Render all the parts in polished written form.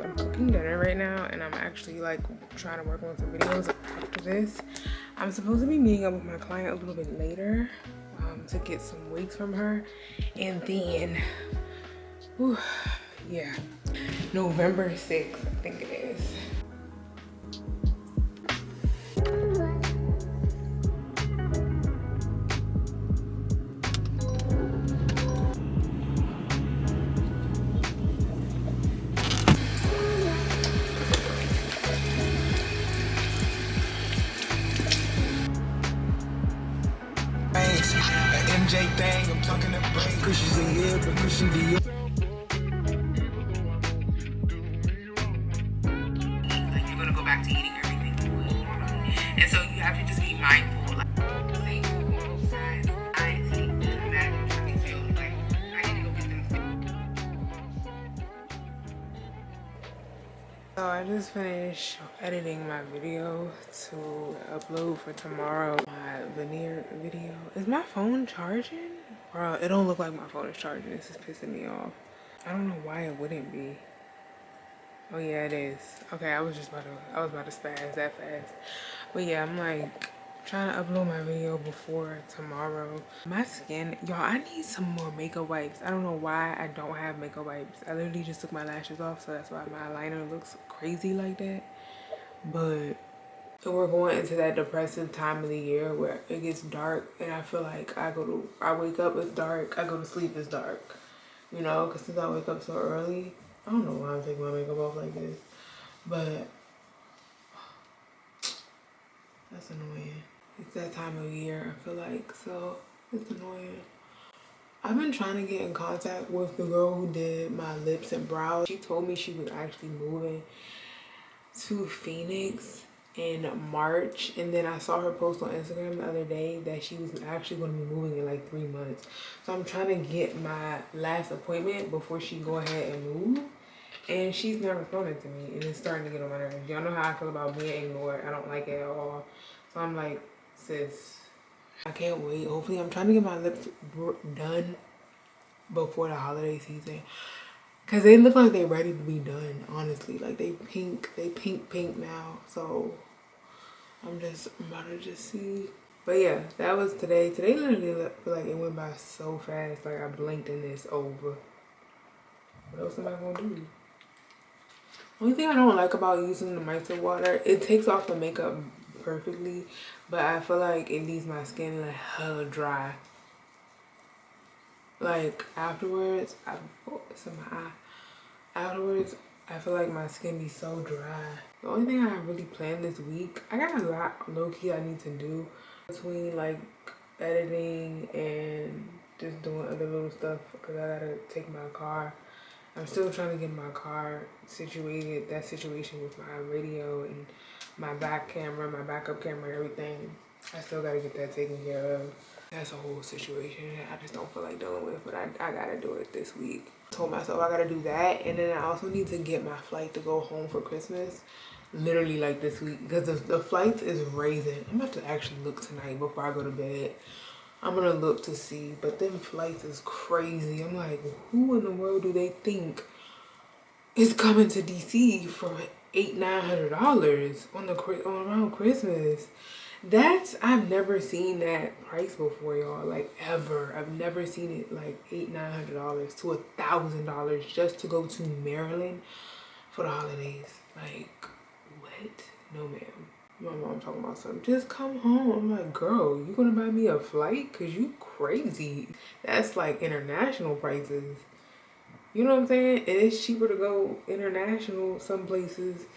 I'm cooking dinner right now, and I'm actually like trying to work on some videos after this. I'm supposed to be meeting up with my client a little bit later to get some wigs from her, and then whew, yeah, November 6th, I think it is. MJ thing, I'm talking to brain. Cushions in here, but cushion the like you're gonna go back to eating everything you would normally. And so you have to just be mindful. Like, say you go on both sides, I take that and feel like I need to go get them. So I just finished editing my video to upload for tomorrow. My veneer video. Is my phone charging? Bro, it don't look like my phone is charging. This is pissing me off. I don't know why it wouldn't be. Oh yeah, it is. Okay, I was about to spaz that fast. But yeah, I'm like trying to upload my video before tomorrow. My skin, y'all, I need some more makeup wipes. I don't know why I don't have makeup wipes. I literally just took my lashes off, so that's why my eyeliner looks crazy like that. But we're going into that depressive time of the year where it gets dark, and I feel like I wake up, it's dark, I go to sleep, it's dark. You know, because since I wake up so early, I don't know why I'm taking my makeup off like this, but that's annoying. It's that time of year, I feel like, so it's annoying. I've been trying to get in contact with the girl who did my lips and brows. She told me she was actually moving to Phoenix in March, and then I saw her post on Instagram the other day that she was actually going to be moving in like 3 months. So I'm trying to get my last appointment before she go ahead and move, and she's not responding to me, and it's starting to get on my nerves. Y'all know how I feel about being ignored. I don't like it at all. So I'm like, sis, I can't wait. Hopefully, I'm trying to get my lips done before the holiday season, cause they look like they're ready to be done. Honestly, like they pink now. So I'm about to just see. But yeah, that was today. Today literally feel like it went by so fast. Like I blinked and it's over. What else am I gonna do? Only thing I don't like about using the micellar water, it takes off the makeup perfectly, but I feel like it leaves my skin like hella dry. Like afterwards, it's in my eye. Afterwards, I feel like my skin be so dry. The only thing I really planned this week, I got a lot low-key I need to do between like editing and just doing other little stuff, because I gotta take my car. I'm still trying to get my car situated, that situation with my radio and my back camera, my backup camera, everything. I still gotta get that taken care of. That's a whole situation I just don't feel like dealing with, but I gotta do it this week. I told myself I gotta do that, and then I also need to get my flight to go home for Christmas. Literally like this week, because the flight is raising. I'm about to actually look tonight before I go to bed. I'm gonna look to see, but them flights is crazy. I'm like, who in the world do they think is coming to DC for $800-900 on around Christmas? I've never seen that price before, y'all. Like ever. I've never seen it like $800-900 to $1,000 just to go to Maryland for the holidays. Like what? No, ma'am. My mom talking about something. Just come home. I'm like, girl, you gonna buy me a flight? Cause you crazy. That's like international prices. You know what I'm saying? And it's cheaper to go international some places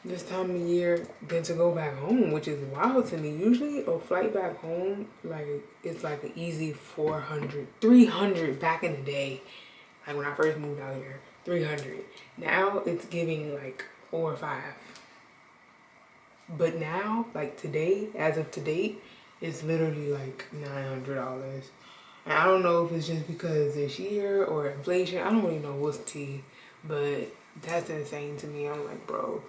this time of year than to go back home, which is wild to me. Usually a flight back home, like it's like an easy 400, 300 back in the day. Like when I first moved out here, 300. Now it's giving like 4 or 5. But now, like today, as of today, it's literally like $900. And I don't know if it's just because this year or inflation. I don't really know what's tea, but that's insane to me. I'm like, bro,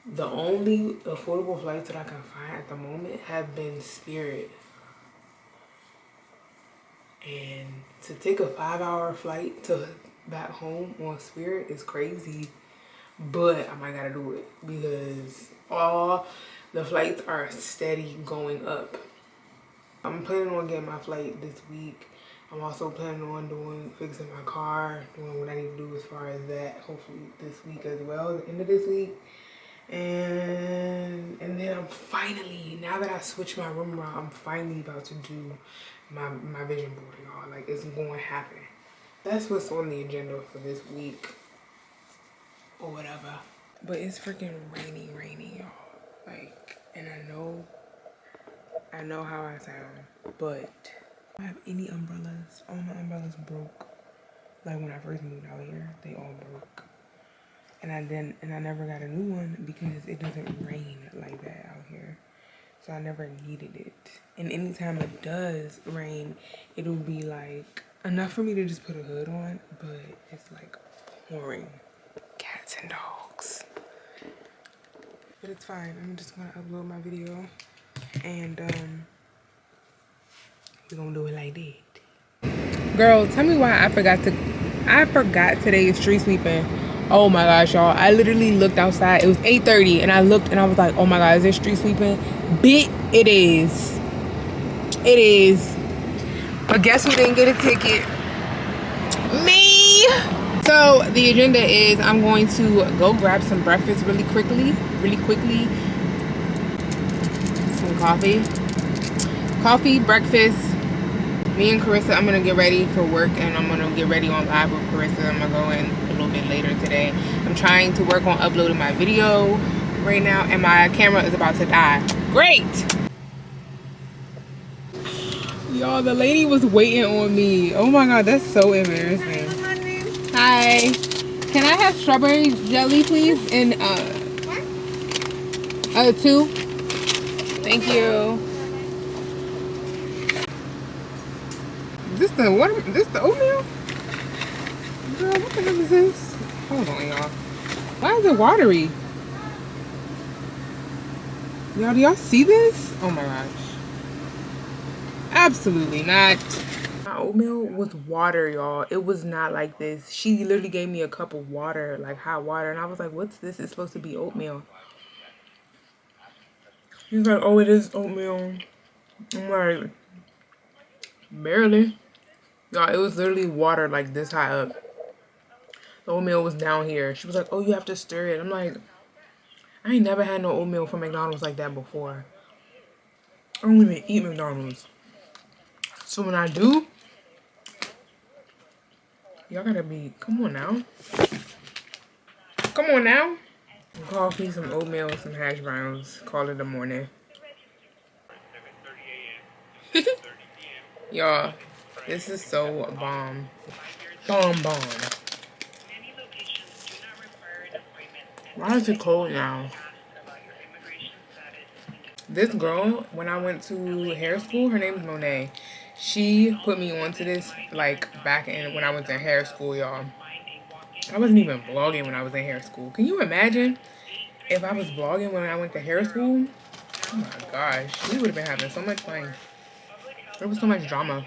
the only affordable flights that I can find at the moment have been Spirit. And to take a 5-hour flight to back home on Spirit is crazy. but I might gotta do it because all the flights are steady going up. I'm planning on getting my flight this week. I'm also planning on fixing my car, doing what I need to do as far as that, hopefully this week as well, the end of this week. And then I'm finally, now that I switched my room around, I'm finally about to do my vision board, y'all. Like, it's going to happen. That's what's on the agenda for this week or whatever. But it's freaking rainy, y'all. Like, and I know how I sound, but I don't have any umbrellas. All my umbrellas broke. Like when I first moved out here, they all broke. And I never got a new one because it doesn't rain like that out here. So I never needed it. And anytime it does rain, it'll be like enough for me to just put a hood on, but it's like pouring. Cats and dogs. But it's fine. I'm just gonna upload my video and we're gonna do it like that. Girl, tell me why I forgot today's street sweeping. Oh my gosh, y'all. I literally looked outside. It was 8:30 and I looked and I was like, oh my god, is there street sweeping? It is. It is. But guess who didn't get a ticket? Me! So the agenda is I'm going to go grab some breakfast really quickly. Some coffee, breakfast. Me and Carissa, I'm gonna get ready for work and I'm gonna get ready on live with Carissa. I'm gonna go in a little bit later today. I'm trying to work on uploading my video right now and my camera is about to die. Great! Y'all, the lady was waiting on me. Oh my god, that's so embarrassing. Hi. Can I have strawberry jelly, please? And, 2. Thank you. This the oatmeal? Girl, what the hell is this? Hold on, y'all. Why is it watery? Y'all, do y'all see this? Oh my gosh. Absolutely not. My oatmeal was water, y'all. It was not like this. She literally gave me a cup of water, like hot water, and I was like, what's this? It's supposed to be oatmeal. She's like, oh, it is oatmeal. I'm like, barely. Y'all, it was literally water like this high up. The oatmeal was down here. She was like, oh, you have to stir it. I'm like, I ain't never had no oatmeal from McDonald's like that before. I don't even eat McDonald's. So when I do, y'all gotta be, come on now. Come on now. Coffee, some oatmeal, some hash browns. Call it a morning. Y'all, this is so bomb. Bomb. Why is it cold now? This girl, when I went to hair school, her name is Monet. She put me onto this, like, back in when I was in hair school, y'all. I wasn't even vlogging when I was in hair school. Can you imagine if I was vlogging when I went to hair school? Oh my gosh, we would have been having so much fun. There was so much drama.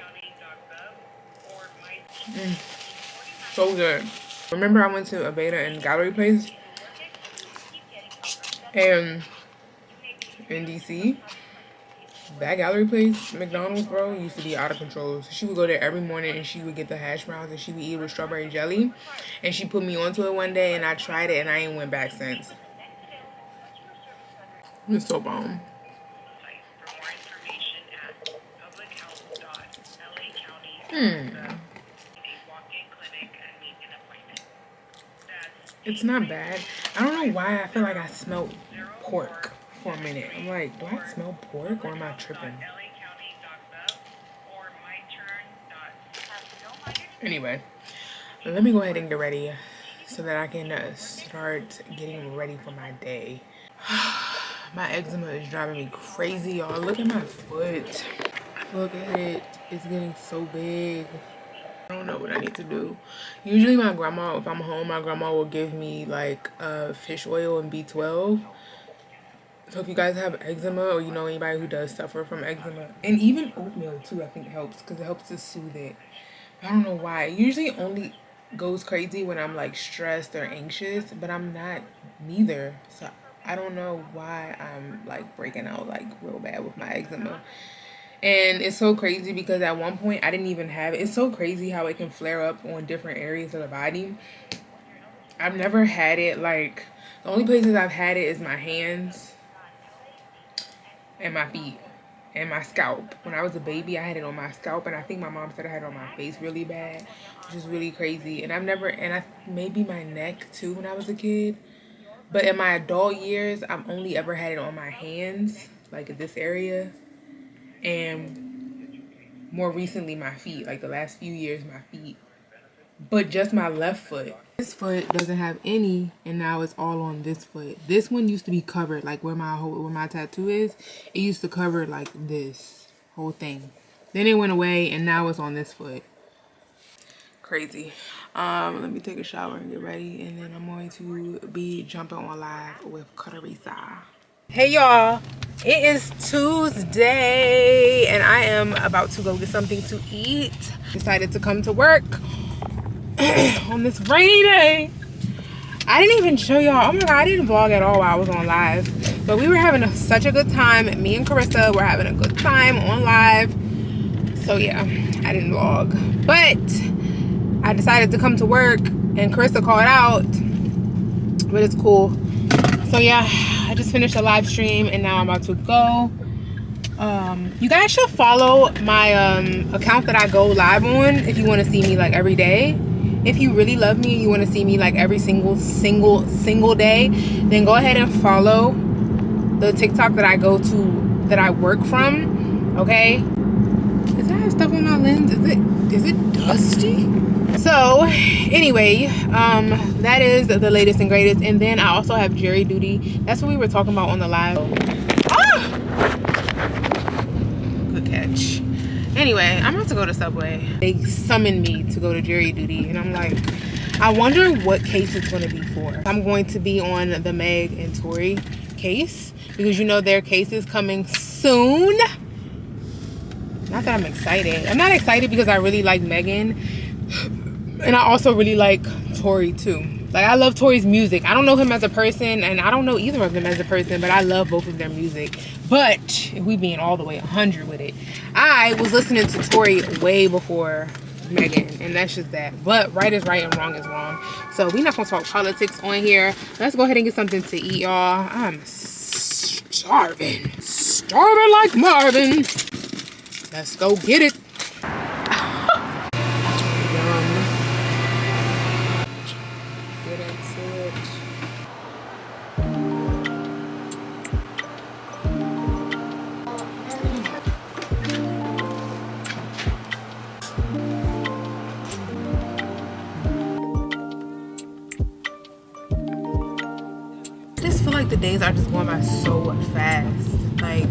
So good. Remember I went to Aveda and Gallery Place? And in DC, that Gallery Place, McDonald's, bro, used to be out of control. So she would go there every morning and she would get the hash browns and she would eat it with strawberry jelly. And she put me onto it one day and I tried it and I ain't went back since. It's so bomb. It's not bad. I don't know why I feel like I smelled pork for a minute. I'm like, do I smell pork or am I tripping? Anyway, let me go ahead and get ready so that I can start getting ready for my day. My eczema is driving me crazy, y'all. Look at my foot. Look at it. It's getting so big. I don't know what I need to do. Usually my grandma, if I'm home, my grandma will give me like fish oil and B12. So if you guys have eczema or you know anybody who does suffer from eczema, and even oatmeal too, I think helps because it helps to soothe it. I don't know why. Usually only goes crazy when I'm like stressed or anxious, but I'm not neither. So I don't know why I'm like breaking out like real bad with my eczema. And it's so crazy because at one point I didn't even have it. It's so crazy how it can flare up on different areas of the body. I've never had it like, the only places I've had it is my hands and my feet and my scalp. When I was a baby, I had it on my scalp, and I think my mom said I had it on my face really bad, which is really crazy. And I maybe my neck too when I was a kid. But in my adult years, I've only ever had it on my hands, like this area, and more recently my feet, like the last few years, my feet. But just my left foot. This foot doesn't have any, and now it's all on this foot. This one used to be covered, like where my tattoo is. It used to cover like this whole thing. Then it went away, and now it's on this foot. Crazy. Let me take a shower and get ready, and then I'm going to be jumping on live with Carissa. Hey y'all, it is Tuesday, and I am about to go get something to eat. Decided to come to work on this rainy day. I didn't even show y'all. Oh my god, I didn't vlog at all while I was on live, but we were having such a good time. Me and Carissa were having a good time on live, so yeah, I didn't vlog, but I decided to come to work and Carissa called out, but it's cool. So yeah, I just finished a live stream and now I'm about to go. You guys should follow my account that I go live on if you want to see me like every day. If you really love me and you want to see me like every single day, then go ahead and follow the TikTok that I go to, that I work from. Okay, does that have stuff on my lens? Is it dusty? So anyway, that is the latest and greatest. And then I also have jury duty. That's what we were talking about on the live. Good catch. Anyway, I'm about to go to Subway. They summoned me to go to jury duty, and I'm like, I wonder what case it's going to be for. I'm going to be on the Meg and Tory case, because you know their case is coming soon. Not that I'm excited. I'm not excited because I really like Megan, and I also really like Tory too. Like, I love Tory's music. I don't know him as a person, and I don't know either of them as a person, but I love both of their music. But if we being all the way 100 with it, I was listening to Tory way before Megan, and that's just that. But right is right and wrong is wrong. So we're not gonna talk politics on here. Let's go ahead and get something to eat, y'all. I'm starving like Marvin. Let's go get it. The days are just going by so fast. Like,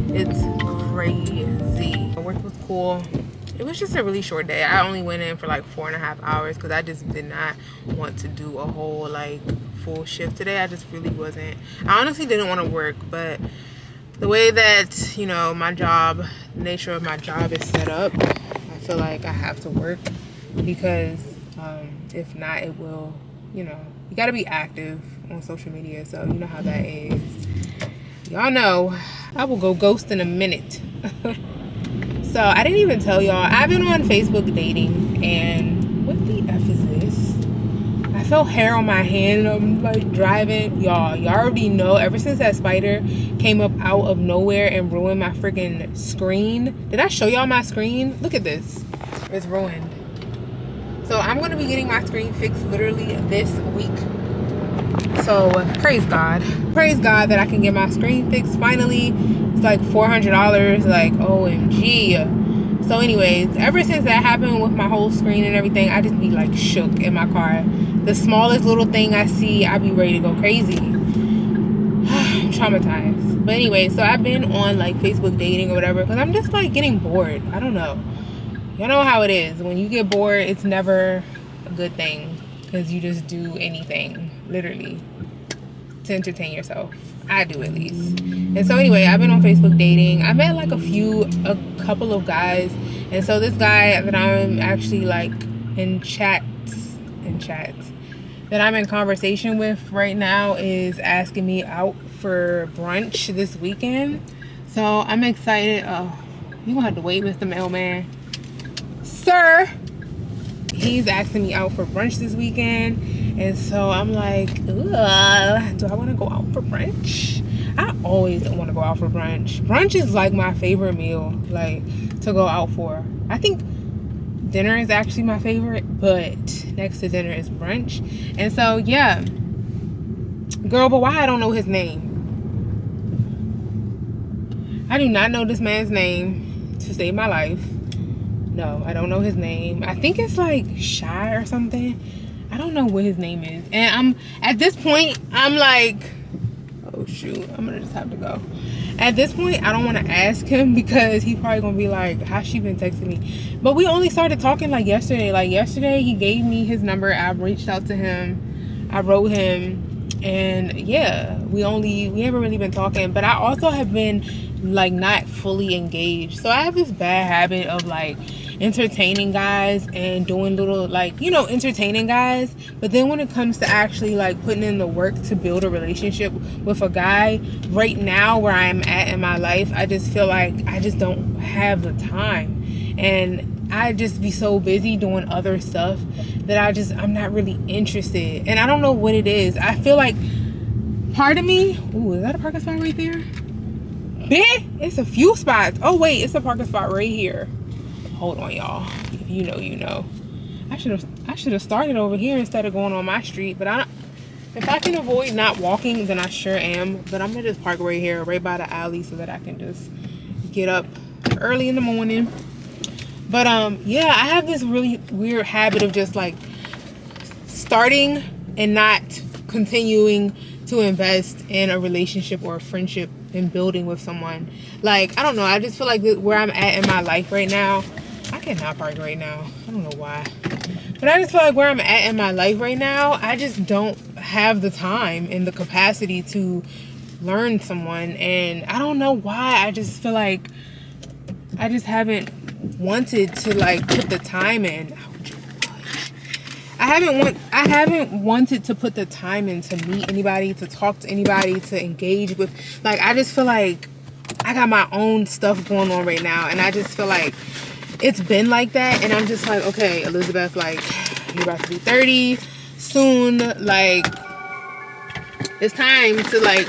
it's crazy. Work was cool. It was just a really short day. I only went in for like 4.5 hours because I just did not want to do a whole like full shift today. I just really wasn't. I honestly didn't want to work, but the way that, you know, my job, the nature of my job is set up, I feel like I have to work, because if not, it will, you know, you got to be active on social media, so you know how that is. Y'all know I will go ghost in a minute. So I didn't even tell y'all, I've been on Facebook dating, and what the F is this? I felt hair on my hand and I'm like driving. Y'all already know, ever since that spider came up out of nowhere and ruined my freaking screen. Did I show y'all my screen? Look at this, it's ruined. So I'm going to be getting my screen fixed literally this week. So praise God that I can get my screen fixed finally. It's like $400, like OMG. So anyways, ever since that happened with my whole screen and everything, I just be like shook in my car. The smallest little thing I see, I be ready to go crazy. I'm traumatized. But anyway, so I've been on like Facebook dating or whatever, because I'm just like getting bored. I don't know. Y'all know how it is. When you get bored, it's never a good thing, because you just do anything, literally, to entertain yourself. I do, at least. And so anyway, I've been on Facebook dating. I met like a couple of guys. And so this guy that I'm actually like in chats in chats that I'm in conversation with right now is asking me out for brunch this weekend. So I'm excited. Oh, you gonna have to wait, Mr. Mailman. Sir, he's asking me out for brunch this weekend. And so I'm like, ugh, do I want to go out for brunch? I always want to go out for brunch. Brunch is like my favorite meal, like, to go out for. I think dinner is actually my favorite, but next to dinner is brunch. And so, yeah. Girl, but why I don't know his name? I do not know this man's name to save my life. No, I don't know his name. I think it's like Shy or something. I don't know what his name is. And I'm at this point, I'm like, oh shoot, I'm gonna just have to go. At this point, I don't want to ask him because he's probably gonna be like, how's she been texting me? But we only started talking like yesterday. Like yesterday, he gave me his number. I reached out to him. I wrote him, and yeah, we haven't really been talking. But I also have been like not fully engaged. So I have this bad habit of like entertaining guys and doing little, like, you know, entertaining guys, but then when it comes to actually like putting in the work to build a relationship with a guy, right now where I'm at in my life, I just feel like I just don't have the time, and I just be so busy doing other stuff that I'm not really interested. And I don't know what it is. I feel like part of me, ooh, is that a parking spot right there? It's a few spots. Oh wait, it's a parking spot right here. Hold on, y'all. If you know, you know. I should have started over here instead of going on my street. But if I can avoid not walking, then I sure am. But I'm gonna just park right here, right by the alley, so that I can just get up early in the morning. But yeah, I have this really weird habit of just like starting and not continuing to invest in a relationship or a friendship and building with someone. Like, I don't know, I just feel like where I'm at in my life right now, I cannot park right now, I don't know why, but I just feel like where I'm at in my life right now, I just don't have the time and the capacity to learn someone. And I don't know why, I just feel like I just haven't wanted to like put the time in. I haven't wanted to put the time in to meet anybody, to talk to anybody, to engage with. Like, I just feel like I got my own stuff going on right now, and I just feel like it's been like that. And I'm just like, okay, Elizabeth, like, you're about to be 30 soon. Like, it's time to like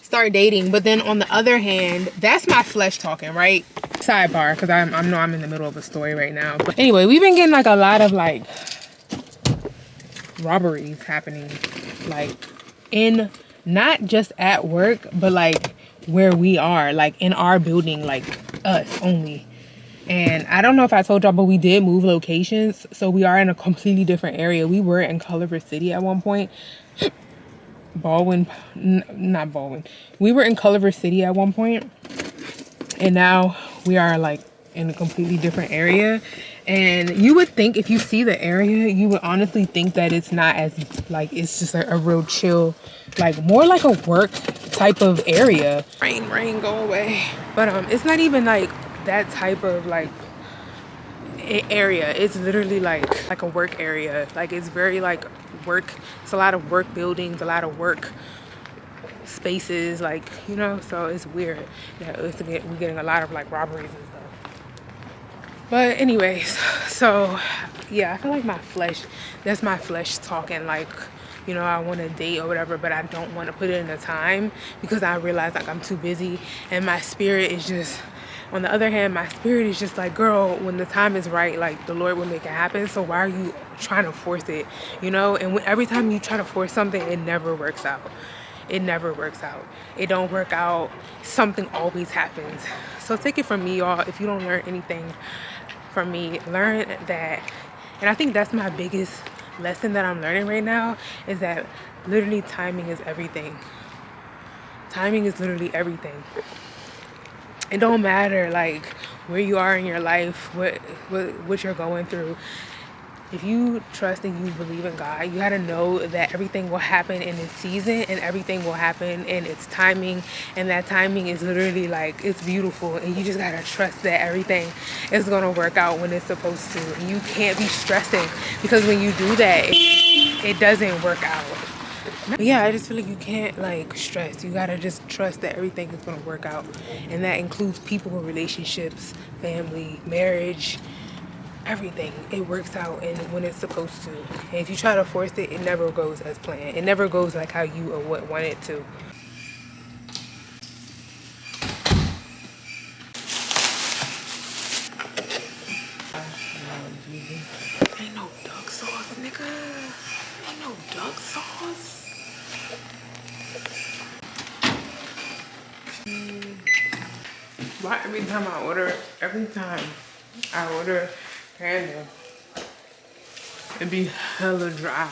start dating. But then on the other hand, that's my flesh talking, right? Sidebar, because I know I'm in the middle of a story right now. But anyway, we've been getting like a lot of like robberies happening, like in not just at work, but like where we are, like in our building, like us only. And I don't know if I told y'all, but we did move locations, so we are in a completely different area. We were in Culver City at one point. Not Baldwin. We were in Culver City at one point, and now we are like in a completely different area. And you would think, if you see the area, you would honestly think that it's not as like, it's just a real chill, like more like a work type of area. Rain, go away. But it's not even like that type of like area. It's literally like a work area. Like, it's very like work. It's a lot of work buildings, a lot of work spaces, like, you know. So it's weird. Yeah, we're getting a lot of like robberies and stuff. But anyways, so yeah, I feel like that's my flesh talking, like, you know, I want to date or whatever, but I don't want to put it in the time because I realize like I'm too busy. And my spirit is just, on the other hand, my spirit is just like, girl, when the time is right, like, the Lord will make it happen. So why are you trying to force it, you know? And every time you try to force something, it never works out. It never works out. It don't work out. Something always happens. So take it from me, y'all. If you don't learn anything from me, learn that. And I think that's my biggest lesson that I'm learning right now, is that literally timing is everything. Timing is literally everything. It don't matter like where you are in your life, what you're going through. if you trust and you believe in God, you gotta know that everything will happen in its season and everything will happen in its timing. And that timing is literally like, it's beautiful. And you just gotta trust that everything is gonna work out when it's supposed to. And you can't be stressing, because when you do that, it doesn't work out. But yeah, I just feel like you can't like stress. You gotta just trust that everything is gonna work out. And that includes people, relationships, family, marriage, everything. It works out and when it's supposed to. And if you try to force it, it never goes as planned. It never goes like how you or what want it to. Ain't no duck sauce, nigga. Ain't no duck sauce. Why every time I order panda, it be hella dry.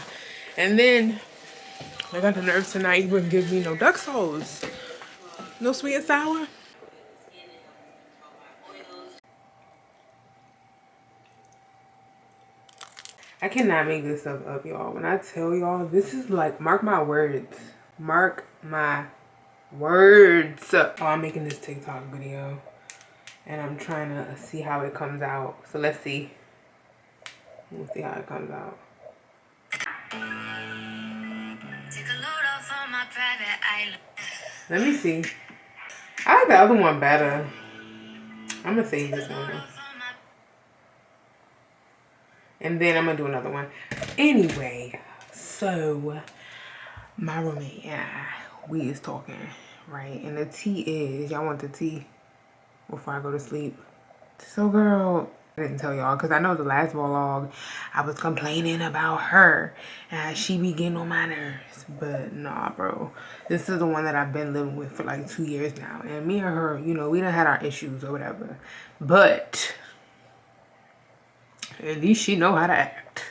And then I got the nerve tonight, he wouldn't give me no duck sauce. No sweet and sour. I cannot make this stuff up, y'all. When I tell y'all, this is like, mark my words. Mark my words. Oh, I'm making this TikTok video. And I'm trying to see how it comes out. So let's see. We'll see how it comes out. Let me see. I like the other one better. I'm gonna save this one. And then I'm gonna do another one. Anyway, so my roommate and we is talking, right? And the tea is, y'all want the tea before I go to sleep? So girl, I didn't tell y'all because I know the last vlog I was complaining about her and she be getting on my nerves. But nah, bro, this is the one that I've been living with for like 2 years now. And me and her, you know, we done had our issues or whatever. But at least she know how to act.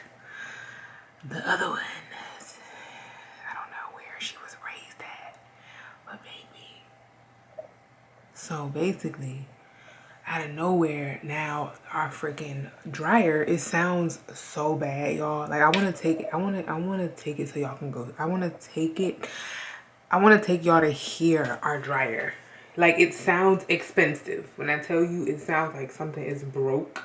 The other one, I don't know where she was raised at, but baby. So basically, out of nowhere, now our freaking dryer, it sounds so bad, y'all. Like I want to take it. I want to take it so y'all can go. I want to take it. I want to take y'all to hear our dryer. Like it sounds expensive. When I tell you, it sounds like something is broke.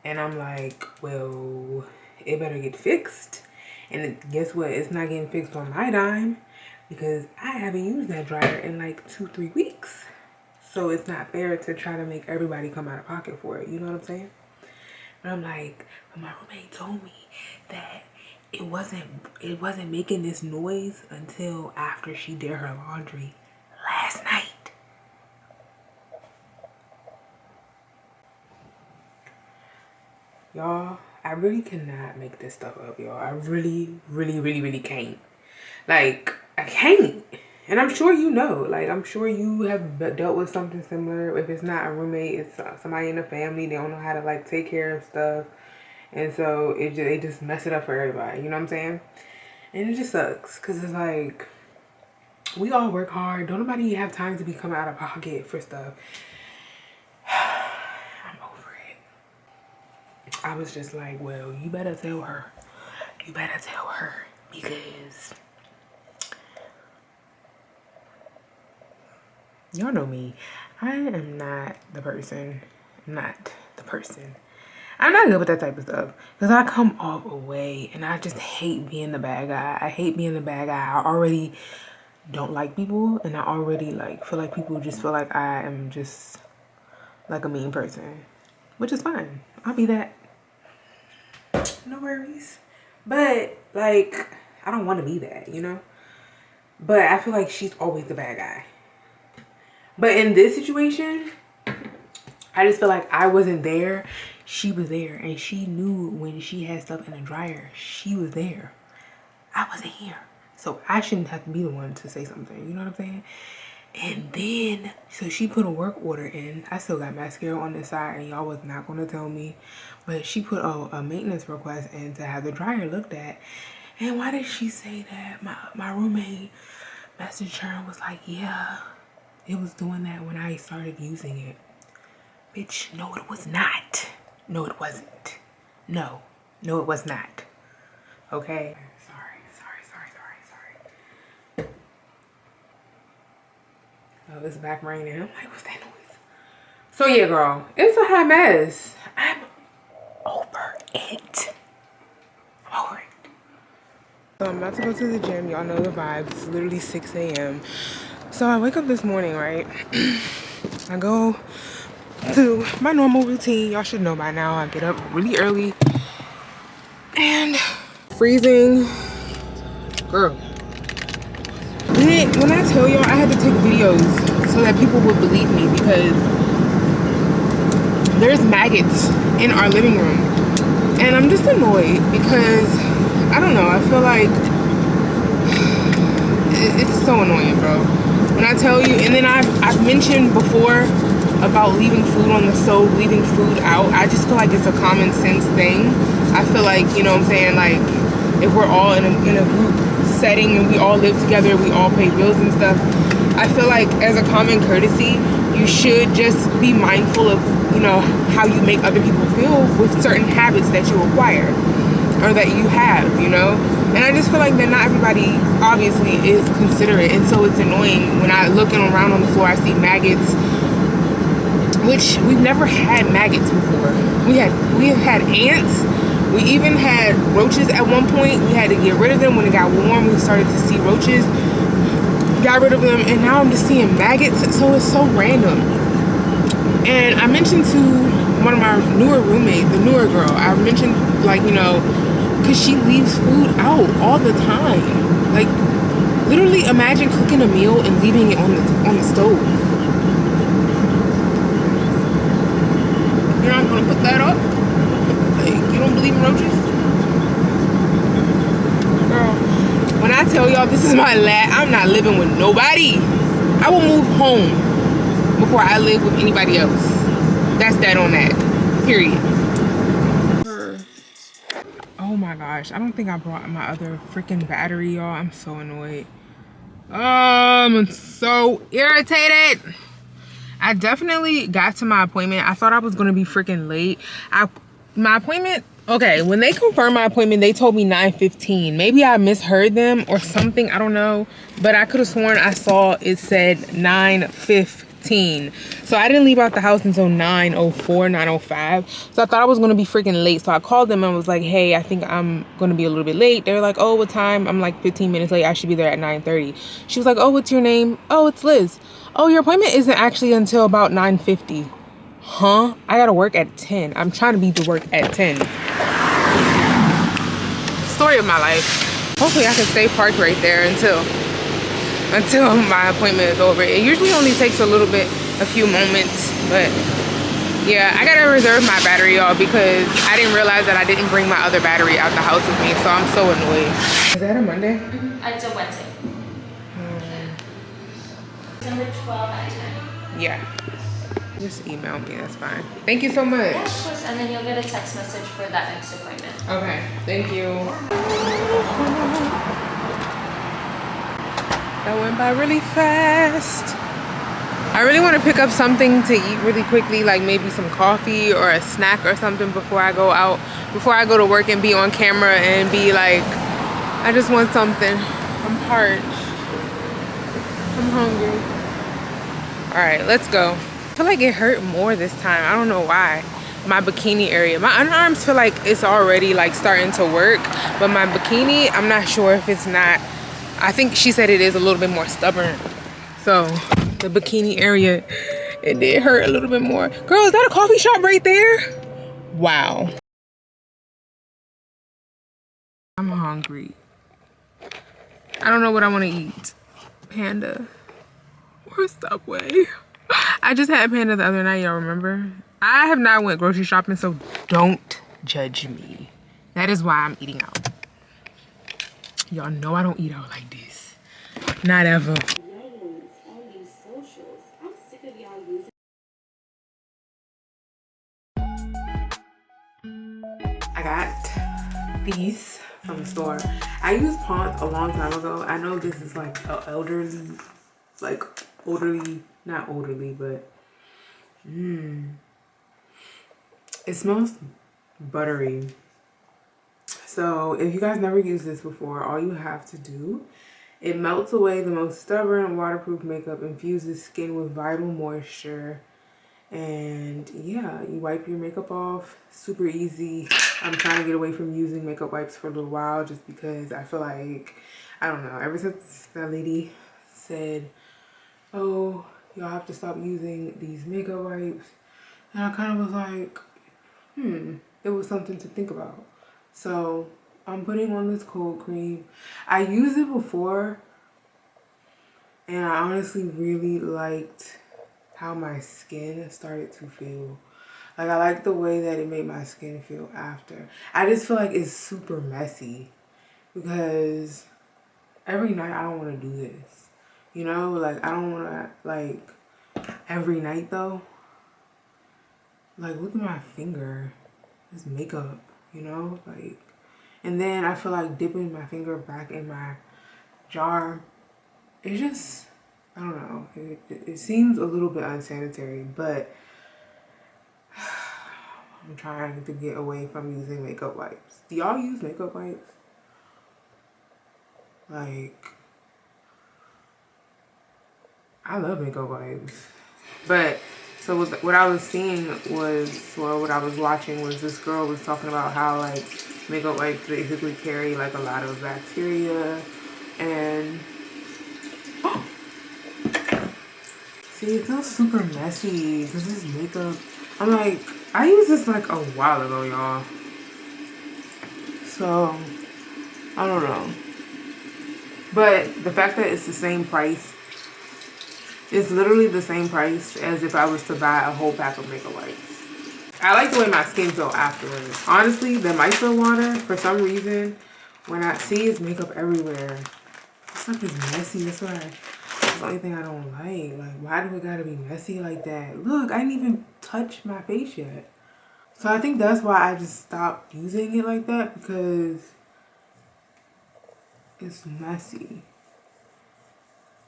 And I'm like, well, it better get fixed. And guess what? It's not getting fixed on my dime because I haven't used that dryer in like 2-3 weeks. So it's not fair to try to make everybody come out of pocket for it. You know what I'm saying? But I'm like, but my roommate told me that it wasn't making this noise until after she did her laundry last night. Y'all, I really cannot make this stuff up, y'all. I really, really, really, really can't. Like, I can't. And I'm sure you know. Like, I'm sure you have dealt with something similar. If it's not a roommate, it's somebody in the family. They don't know how to, like, take care of stuff. And so, it just mess it up for everybody. You know what I'm saying? And it just sucks. Because it's like, we all work hard. Don't nobody have time to be coming out of pocket for stuff. I was just like, well, you better tell her. You better tell her because y'all know me. I am not the person. I'm not the person. I'm not good with that type of stuff because I come off away and I just hate being the bad guy. I hate being the bad guy. I already don't like people and I already like feel like people just feel like I am just like a mean person, which is fine. I'll be that. No worries. But like, I don't want to be that, you know? But I feel like she's always the bad guy. But in this situation, I just feel like I wasn't there. She was there. And she knew when she had stuff in the dryer, she was there. I wasn't here. So I shouldn't have to be the one to say something. You know what I'm saying? And then, so she put a work order in. I still got mascara on this side and y'all was not going to tell me. But she put a maintenance request in to have the dryer looked at. And why did she say that? My roommate messaged her and was like, yeah, it was doing that when I started using it. Bitch, no it was not. No it wasn't. No. No, it was not. Okay. Sorry. Oh, it's back raining. I'm like, what's that noise? So yeah, girl, it's a hot mess. I'm over it. I'm over it. So I'm about to go to the gym. Y'all know the vibes. It's literally 6 a.m. So I wake up this morning, right? I go to my normal routine. Y'all should know by now. I get up really early and freezing. Girl. When I tell y'all I had to take videos so that people would believe me, because there's maggots in our living room. And I'm just annoyed because, I don't know, I feel like it's so annoying, bro. When I tell you, and then I've mentioned before about leaving food on the stove, leaving food out. I just feel like it's a common sense thing. I feel like, you know what I'm saying, like if we're all in a group setting and we all live together, we all pay bills and stuff, I feel like as a common courtesy, you should just be mindful of, you know, how you make other people feel with certain habits that you acquire or that you have, you know. And I just feel like that not everybody obviously is considerate, and so it's annoying when I looking around on the floor, I see maggots, which we've never had maggots before. We have had ants. We even had roaches at one point. We had to get rid of them when it got warm. We started to see roaches, got rid of them, and now I'm just seeing maggots. So it's so random. And I mentioned to one of my newer roommates, the newer girl, I mentioned, like, you know, because she leaves food out all the time. Like, literally imagine cooking a meal and leaving it on the stove. You're not gonna put that up? Like, you don't believe in roaches? Girl, when I tell y'all this is my last, I'm not living with nobody. I will move home before I live with anybody else. That's that on that. Period. Oh my gosh, I don't think I brought my other freaking battery, y'all. I'm so annoyed. Oh, I'm so irritated. I definitely got to my appointment. I thought I was gonna be freaking late. My appointment, okay, when they confirmed my appointment, they told me 9:15. Maybe I misheard them or something, I don't know. But I could have sworn I saw it said 9:15. So I didn't leave out the house until 9:04, 9:05. So I thought I was gonna be freaking late. So I called them and was like, hey, I think I'm gonna be a little bit late. They're like, oh, what time? I'm like 15 minutes late. I should be there at 9:30. She was like, oh, what's your name? Oh, it's Liz. Oh, your appointment isn't actually until about 9:50. Huh? I gotta work at 10. I'm trying to be to work at 10. Story of my life. Hopefully I can stay parked right there until my appointment is over. It usually only takes a few moments, but yeah, I gotta reserve my battery, y'all, because I didn't realize that I didn't bring my other battery out the house with me, so I'm so annoyed. Is that a Monday? It's a Wednesday. It's number 12 at 10. Yeah. Just email me, that's fine. Thank you so much. Yeah, of course, and then you'll get a text message for that next appointment. Okay, thank you. That went by really fast. I really want to pick up something to eat really quickly, like maybe some coffee or a snack or something before I go out, before I go to work and be on camera and be like, I just want something. I'm parched. I'm hungry. All right, let's go. I feel like it hurt more this time. I don't know why. My bikini area, my underarms feel like it's already like starting to work, but my bikini, I'm not sure if it's not. I think she said it is a little bit more stubborn. So the bikini area, it did hurt a little bit more. Girl, is that a coffee shop right there? Wow. I'm hungry. I don't know what I want to eat. Panda or Subway. I just had Panda the other night, y'all remember? I have not went grocery shopping, so don't judge me. That is why I'm eating out. Y'all know I don't eat out like this. Not ever. I got these from the store. I used Ponce a long time ago. I know this is like a elderly, not elderly, but it smells buttery. So if you guys never used this before, all you have to do, it melts away the most stubborn waterproof makeup, infuses skin with vital moisture, and yeah, you wipe your makeup off. Super easy. I'm trying to get away from using makeup wipes for a little while just because I feel like, I don't know, ever since that lady said, oh, y'all have to stop using these makeup wipes, and I kind of was like, it was something to think about. So I'm putting on this cold cream. I used it before and I honestly really liked how my skin started to feel. Like, I like the way that it made my skin feel after. I just feel like it's super messy because every night I don't want to do this. You know, like, I don't want to, like, every night though. Like, look at my finger. It's makeup, you know? Like, and then I feel like dipping my finger back in my jar. It just, I don't know. It seems a little bit unsanitary, but I'm trying to get away from using makeup wipes. Do y'all use makeup wipes? Like, I love makeup wipes. But, so what I was seeing was, well, what I was watching was this girl was talking about how, like, makeup wipes basically carry, like, a lot of bacteria. And, see, it feels super messy because this makeup, I'm like, I used this, like, a while ago, y'all. So, I don't know. But the fact that it's the same price, it's literally the same price as if I was to buy a whole pack of makeup wipes. I like the way my skin felt afterwards. Honestly, the micellar water, for some reason, when I see it's makeup everywhere, this stuff is messy. That's the only thing I don't like. Like, why do it gotta be messy like that? Look, I didn't even touch my face yet. So I think that's why I just stopped using it like that, because it's messy.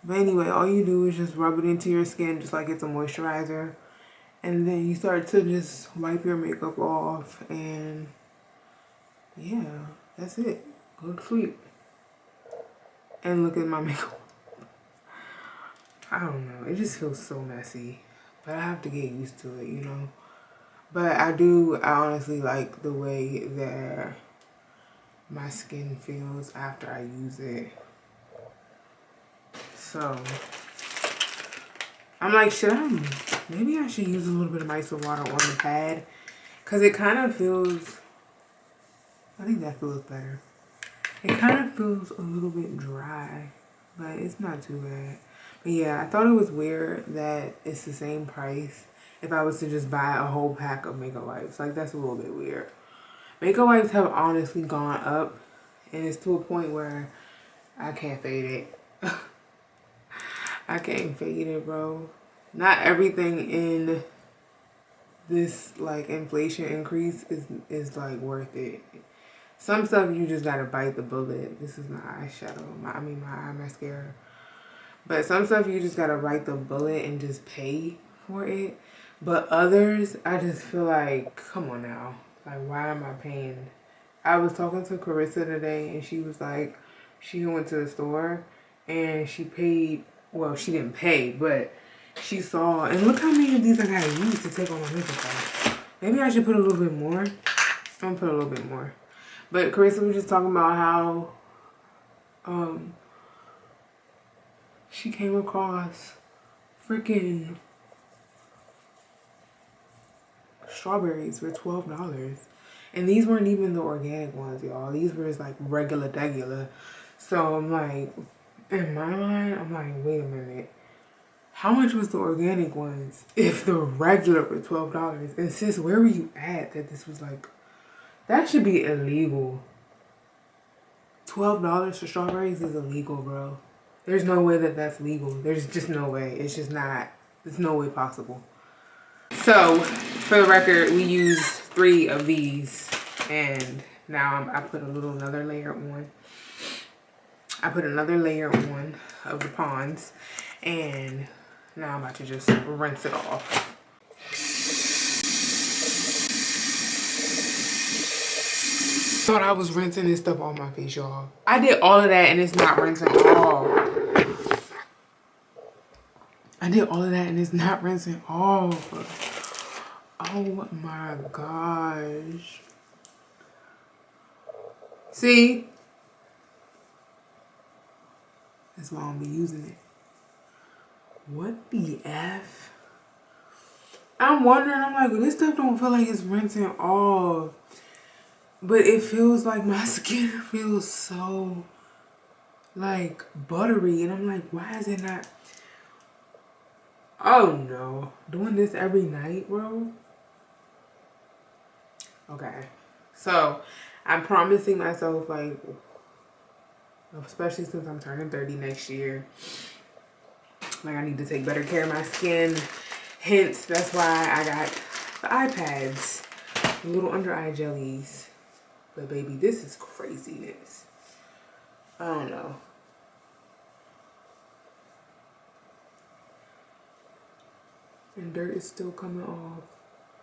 But anyway, all you do is just rub it into your skin just like it's a moisturizer. And then you start to just wipe your makeup off, and yeah, that's it. Go to sleep. And look at my makeup. I don't know. It just feels so messy. But I have to get used to it, you know. But I honestly like the way that my skin feels after I use it. So I'm like, maybe I should use a little bit of micellar water on the pad, because it kind of feels, I think that feels better. It kind of feels a little bit dry, but it's not too bad. But yeah, I thought it was weird that it's the same price if I was to just buy a whole pack of makeup wipes. Like, that's a little bit weird. Makeup wipes have honestly gone up, and it's to a point where I can't fade it. I can't fade it, bro. Not everything in this, like, inflation increase is like worth it. Some stuff you just gotta bite the bullet. This is my eyeshadow, my eye mascara. But some stuff you just gotta bite the bullet and just pay for it. But others, I just feel like, come on now. Like, why am I paying? I was talking to Carissa today, and she was like, she went to the store and she paid, well, she didn't pay, but she saw, and look how many of these I gotta use to take on my makeup off. Maybe I should put a little bit more. I'm gonna put a little bit more. But Carissa was just talking about how she came across freaking strawberries for $12. And these weren't even the organic ones, y'all. These were just like regular. So I'm like, in my mind, I'm like, wait a minute. How much was the organic ones if the regular were $12? And sis, where were you at that this was like, that should be illegal. $12 for strawberries is illegal, bro. There's no way that that's legal. There's just no way. It's just not, there's no way possible. So, for the record, we used 3 of these, and now I put another layer on. I put another layer on of the Pond's, and now I'm about to just rinse it off. thought I was rinsing this stuff off my face, y'all. I did all of that and it's not rinsing off. I did all of that and it's not rinsing off. Oh my gosh. See? That's why I don't be using it. What the F? I'm wondering, I'm like, this stuff don't feel like it's rinsing off. But it feels like my skin feels so, like, buttery. And I'm like, why is it not? Oh, no. Doing this every night, bro? Okay. So, I'm promising myself, like, especially since I'm turning 30 next year, like, I need to take better care of my skin. Hence, that's why I got the eye pads, the little under eye jellies. But baby, this is craziness. I don't know. And dirt is still coming off.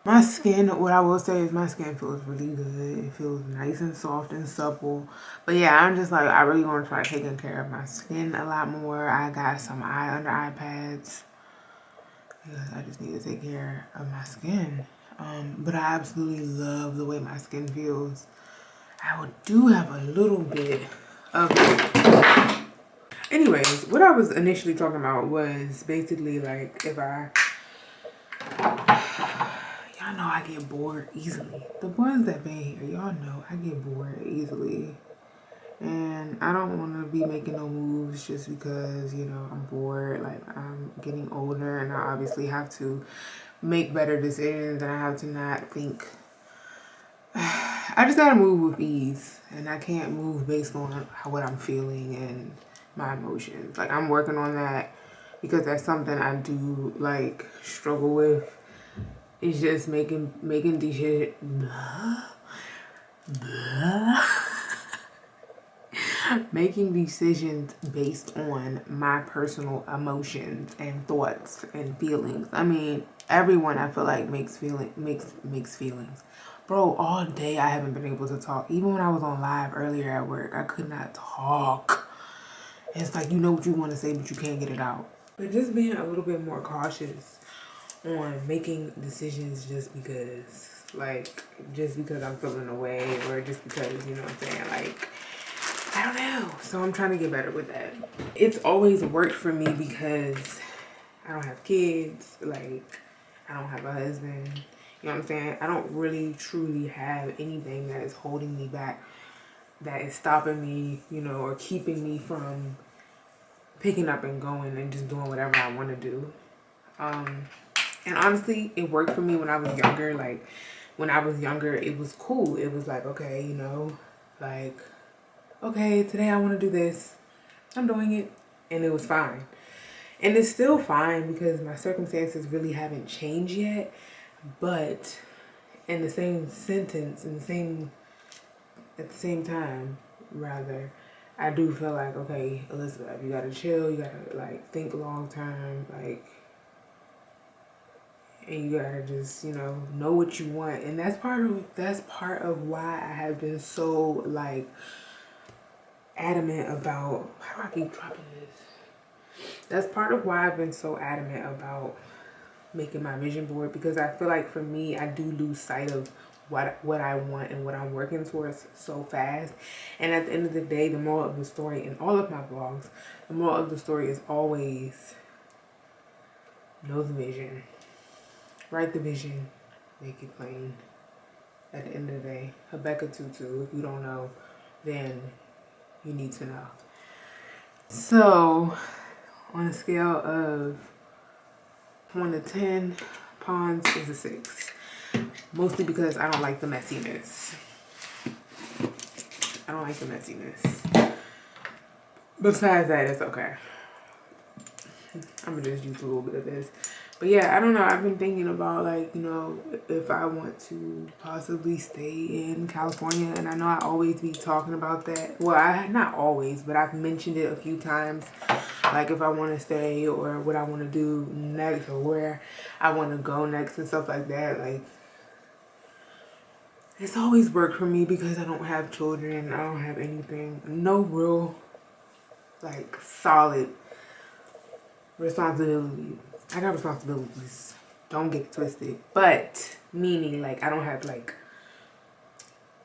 My skin, what I will say is my skin feels really good. It feels nice and soft and supple. But yeah, I'm just like, I really want to try taking care of my skin a lot more. I got some under eye pads because I just need to take care of my skin. But I absolutely love the way my skin feels. I do have a little bit of it. Anyways, what I was initially talking about was basically like if y'all know I get bored easily. The ones that been here, y'all know I get bored easily. And I don't want to be making no moves just because, you know, I'm bored. Like, I'm getting older and I obviously have to make better decisions and I have to not think. I just gotta move with ease, and I can't move based on what I'm feeling and my emotions. Like, I'm working on that because that's something I do like struggle with. It's just making decisions. Making decisions based on my personal emotions and thoughts and feelings. I mean, everyone I feel like makes feelings. Bro, all day I haven't been able to talk. Even when I was on live earlier at work, I could not talk. It's like, you know what you want to say, but you can't get it out. But just being a little bit more cautious on making decisions just because. Like, just because I'm feeling away or just because, you know what I'm saying? Like, I don't know. So I'm trying to get better with that. It's always worked for me because I don't have kids. Like, I don't have a husband. You know what I'm saying? I don't really truly have anything that is holding me back, that is stopping me, you know, or keeping me from picking up and going and just doing whatever I want to do. And honestly, it worked for me when I was younger. Like, when I was younger, it was cool. It was like, okay, you know, like, okay, today I want to do this. I'm doing it. And it was fine. And it's still fine because my circumstances really haven't changed yet. But in the same sentence, at the same time, rather, I do feel like, okay, Elizabeth, you gotta chill. You gotta, like, think long term. Like, and you gotta just, you know what you want. And that's part of why I have been so, like, adamant about, how do I keep dropping this? That's part of why I've been so adamant about making my vision board, because I feel like for me, I do lose sight of what I want and what I'm working towards so fast. And at the end of the day, the moral of the story in all of my vlogs, the moral of the story is always know the vision. Write the vision, make it plain. At the end of the day, Habakkuk 2:2. If you don't know, then you need to know. So, on a scale of 1 to 10, Pond's is a 6. Mostly because I don't like the messiness. I don't like the messiness. Besides that, it's okay. I'm gonna just use a little bit of this. But yeah, I don't know. I've been thinking about, like, you know, if I want to possibly stay in California. And I know I always be talking about that. Well, not always, but I've mentioned it a few times. Like, if I want to stay or what I want to do next or where I want to go next and stuff like that. Like, It's always worked for me because I don't have children. I don't have anything. No real, like, solid responsibilities. I got responsibilities. Don't get it twisted. But, meaning, like, I don't have, like,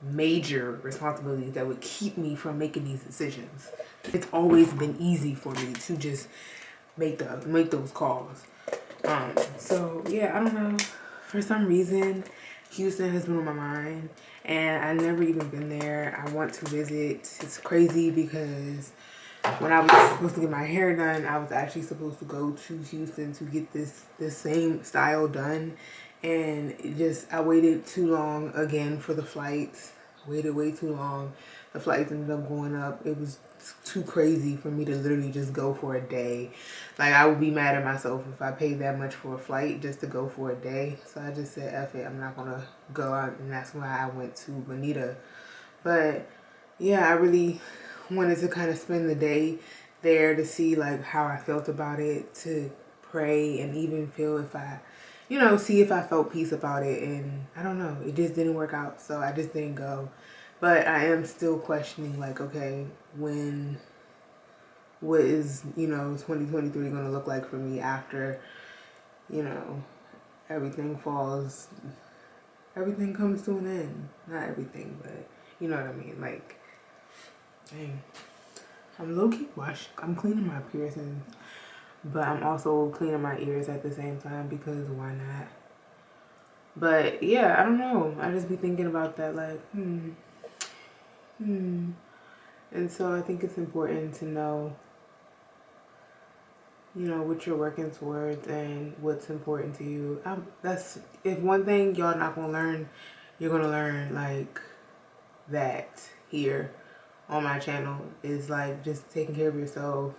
major responsibilities that would keep me from making these decisions. It's always been easy for me to just make those calls. So yeah, I don't know. For some reason, Houston has been on my mind, and I've never even been there. I want to visit. It's crazy because when I was supposed to get my hair done, I was actually supposed to go to Houston to get this same style done, and I waited too long again for the flights. Waited way too long. The flights ended up going up. It was too crazy for me to literally just go for a day. Like, I would be mad at myself if I paid that much for a flight just to go for a day. So I just said, F it, I'm not gonna go out, and that's why I went to Bonita. But yeah, I really wanted to kind of spend the day there to see like how I felt about it, to pray, and even feel if I, see if I felt peace about it. And I don't know, it just didn't work out, so I just didn't go. But I am still questioning, like, okay, what is 2023 going to look like for me after everything comes to an end. Not everything, but you know what I mean. Like, dang, I'm low-key I'm cleaning my piercings, but I'm also cleaning my ears at the same time because why not? But yeah, I don't know, I just be thinking about that, like and so I think it's important to know what you're working towards and what's important to you. That's if one thing y'all not gonna learn, you're gonna learn like that here on my channel is like just taking care of yourself,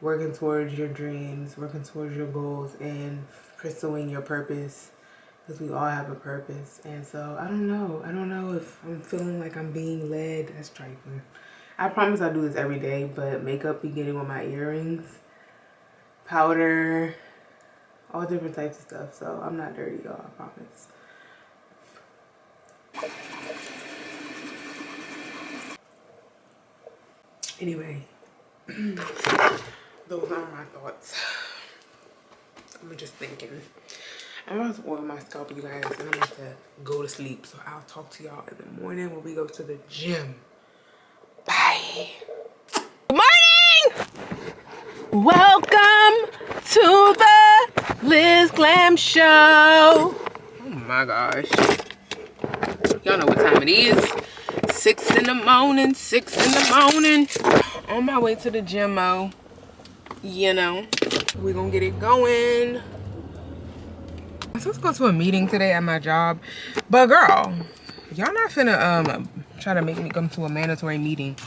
working towards your dreams, working towards your goals, and pursuing your purpose, because we all have a purpose. And so I don't know if I'm feeling like I'm being led. That's trifling. I promise I do this every day, but makeup be getting on my earrings, powder, all different types of stuff. So I'm not dirty, y'all, I promise. Anyway, those are my thoughts. I'm just thinking. I'm about to oil my scalp, you guys, and I'm about to go to sleep. So I'll talk to y'all in the morning when we go to the gym. Bye. Good morning! Welcome to the Liz Glam Show. Oh my gosh. Y'all know what time it is. 6 in the morning, 6 in the morning. On my way to the gym-o. We're gonna get it going. I'm supposed to go to a meeting today at my job. But girl, y'all not finna try to make me come to a mandatory meeting.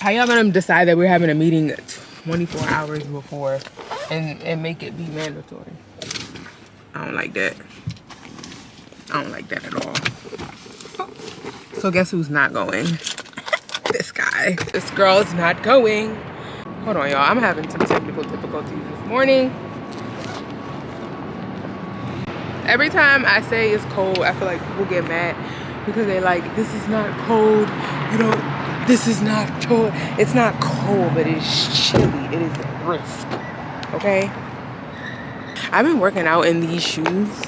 How y'all gonna decide that we're having a meeting 24 hours before and make it be mandatory? I don't like that. I don't like that at all. So guess who's not going? This guy. This girl is not going. Hold on, y'all. I'm having some technical difficulties this morning. Every time I say it's cold, I feel like people get mad because they're like, this is not cold. This is not cold. It's not cold, but it's chilly. It is brisk. Okay? I've been working out in these shoes,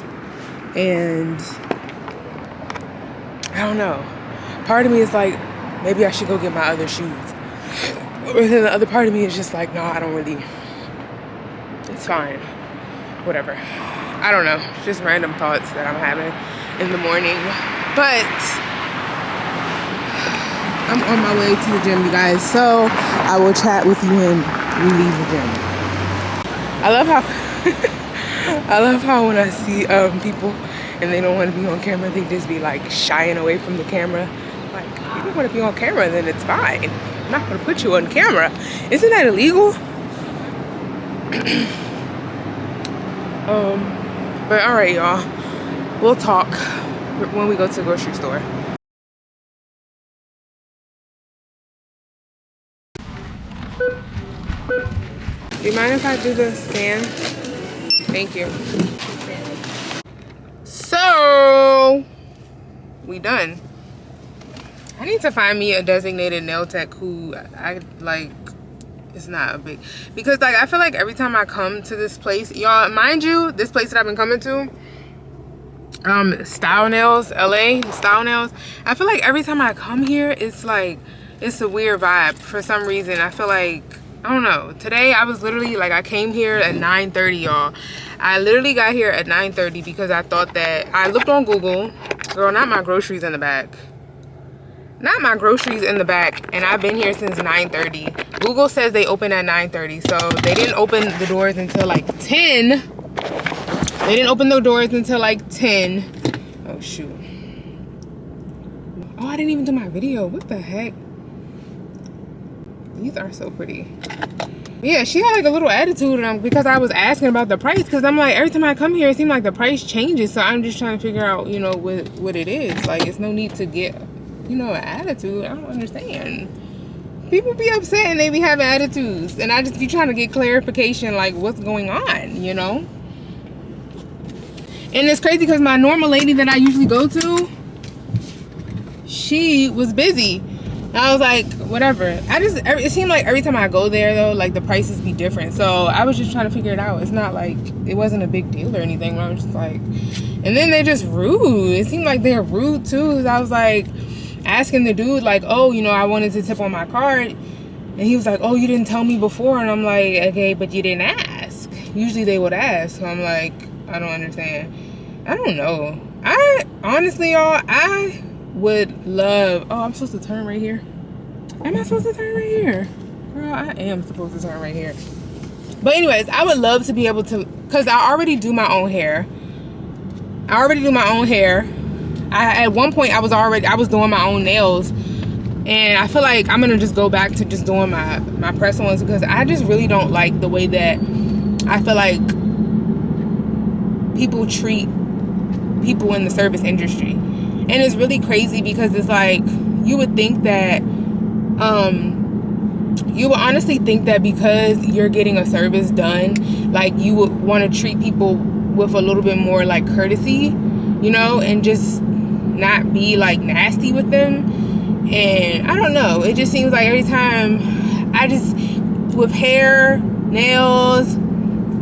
and I don't know. Part of me is like, maybe I should go get my other shoes. But then the other part of me is just like, no, I don't really. It's fine. Whatever. I don't know. Just random thoughts that I'm having in the morning. But I'm on my way to the gym, you guys. So I will chat with you when we leave the gym. I love how when I see people and they don't want to be on camera, they just be like shying away from the camera. Like, if you don't want to be on camera, then it's fine. I'm not going to put you on camera. Isn't that illegal? But all right, y'all. We'll talk when we go to the grocery store. Do you mind if I do the scan? Thank you. So, we done. I need to find me a designated nail tech who I like. It's not a big, because like I feel like every time I come to this place, y'all, mind you, this place that I've been coming to, Style Nails, LA Style Nails, I feel like every time I come here, it's like, it's a weird vibe for some reason. I feel like, I don't know, today I was literally like, I came here at 9:30, y'all. I literally got here at 9:30 because I thought that, I looked on Google, girl, not my groceries in the back. Not my groceries in the back, and I've been here since 9:30. Google says they open at 9:30, so they didn't open the doors until like 10. They didn't open the doors until like 10. Oh shoot. Oh, I didn't even do my video. What the heck? These are so pretty. Yeah, she had like a little attitude because I was asking about the price, because I'm like, every time I come here it seems like the price changes, so I'm just trying to figure out, you know, what it is. Like, it's no need to get, you know, an attitude. I don't understand. People be upset and they be having attitudes, and I just be trying to get clarification, like what's going on, you know. And it's crazy because my normal lady that I usually go to, she was busy. And I was like, whatever. It seemed like every time I go there though, like the prices be different. So I was just trying to figure it out. It's not like, it wasn't a big deal or anything. I was just like, and then they're just rude. It seemed like they're rude too. Cause I was like asking the dude like, oh, you know, I wanted to tip on my card. And he was like, oh, you didn't tell me before. And I'm like, okay, but you didn't ask. Usually they would ask. So I'm like, I don't understand. I don't know. I honestly, y'all, I would love, oh, I'm supposed to turn right here. Am I supposed to turn right here? Girl, I am supposed to turn right here. But anyways, I would love to be able to, because I already do my own hair. At one point I was doing my own nails, and I feel like I'm gonna just go back to just doing my press-ons, because I just really don't like the way that I feel like people treat people in the service industry. And it's really crazy because it's like, you would think that you would honestly think that because you're getting a service done, like you would want to treat people with a little bit more like courtesy, you know, and just not be like nasty with them. And I don't know, it just seems like every time with hair, nails,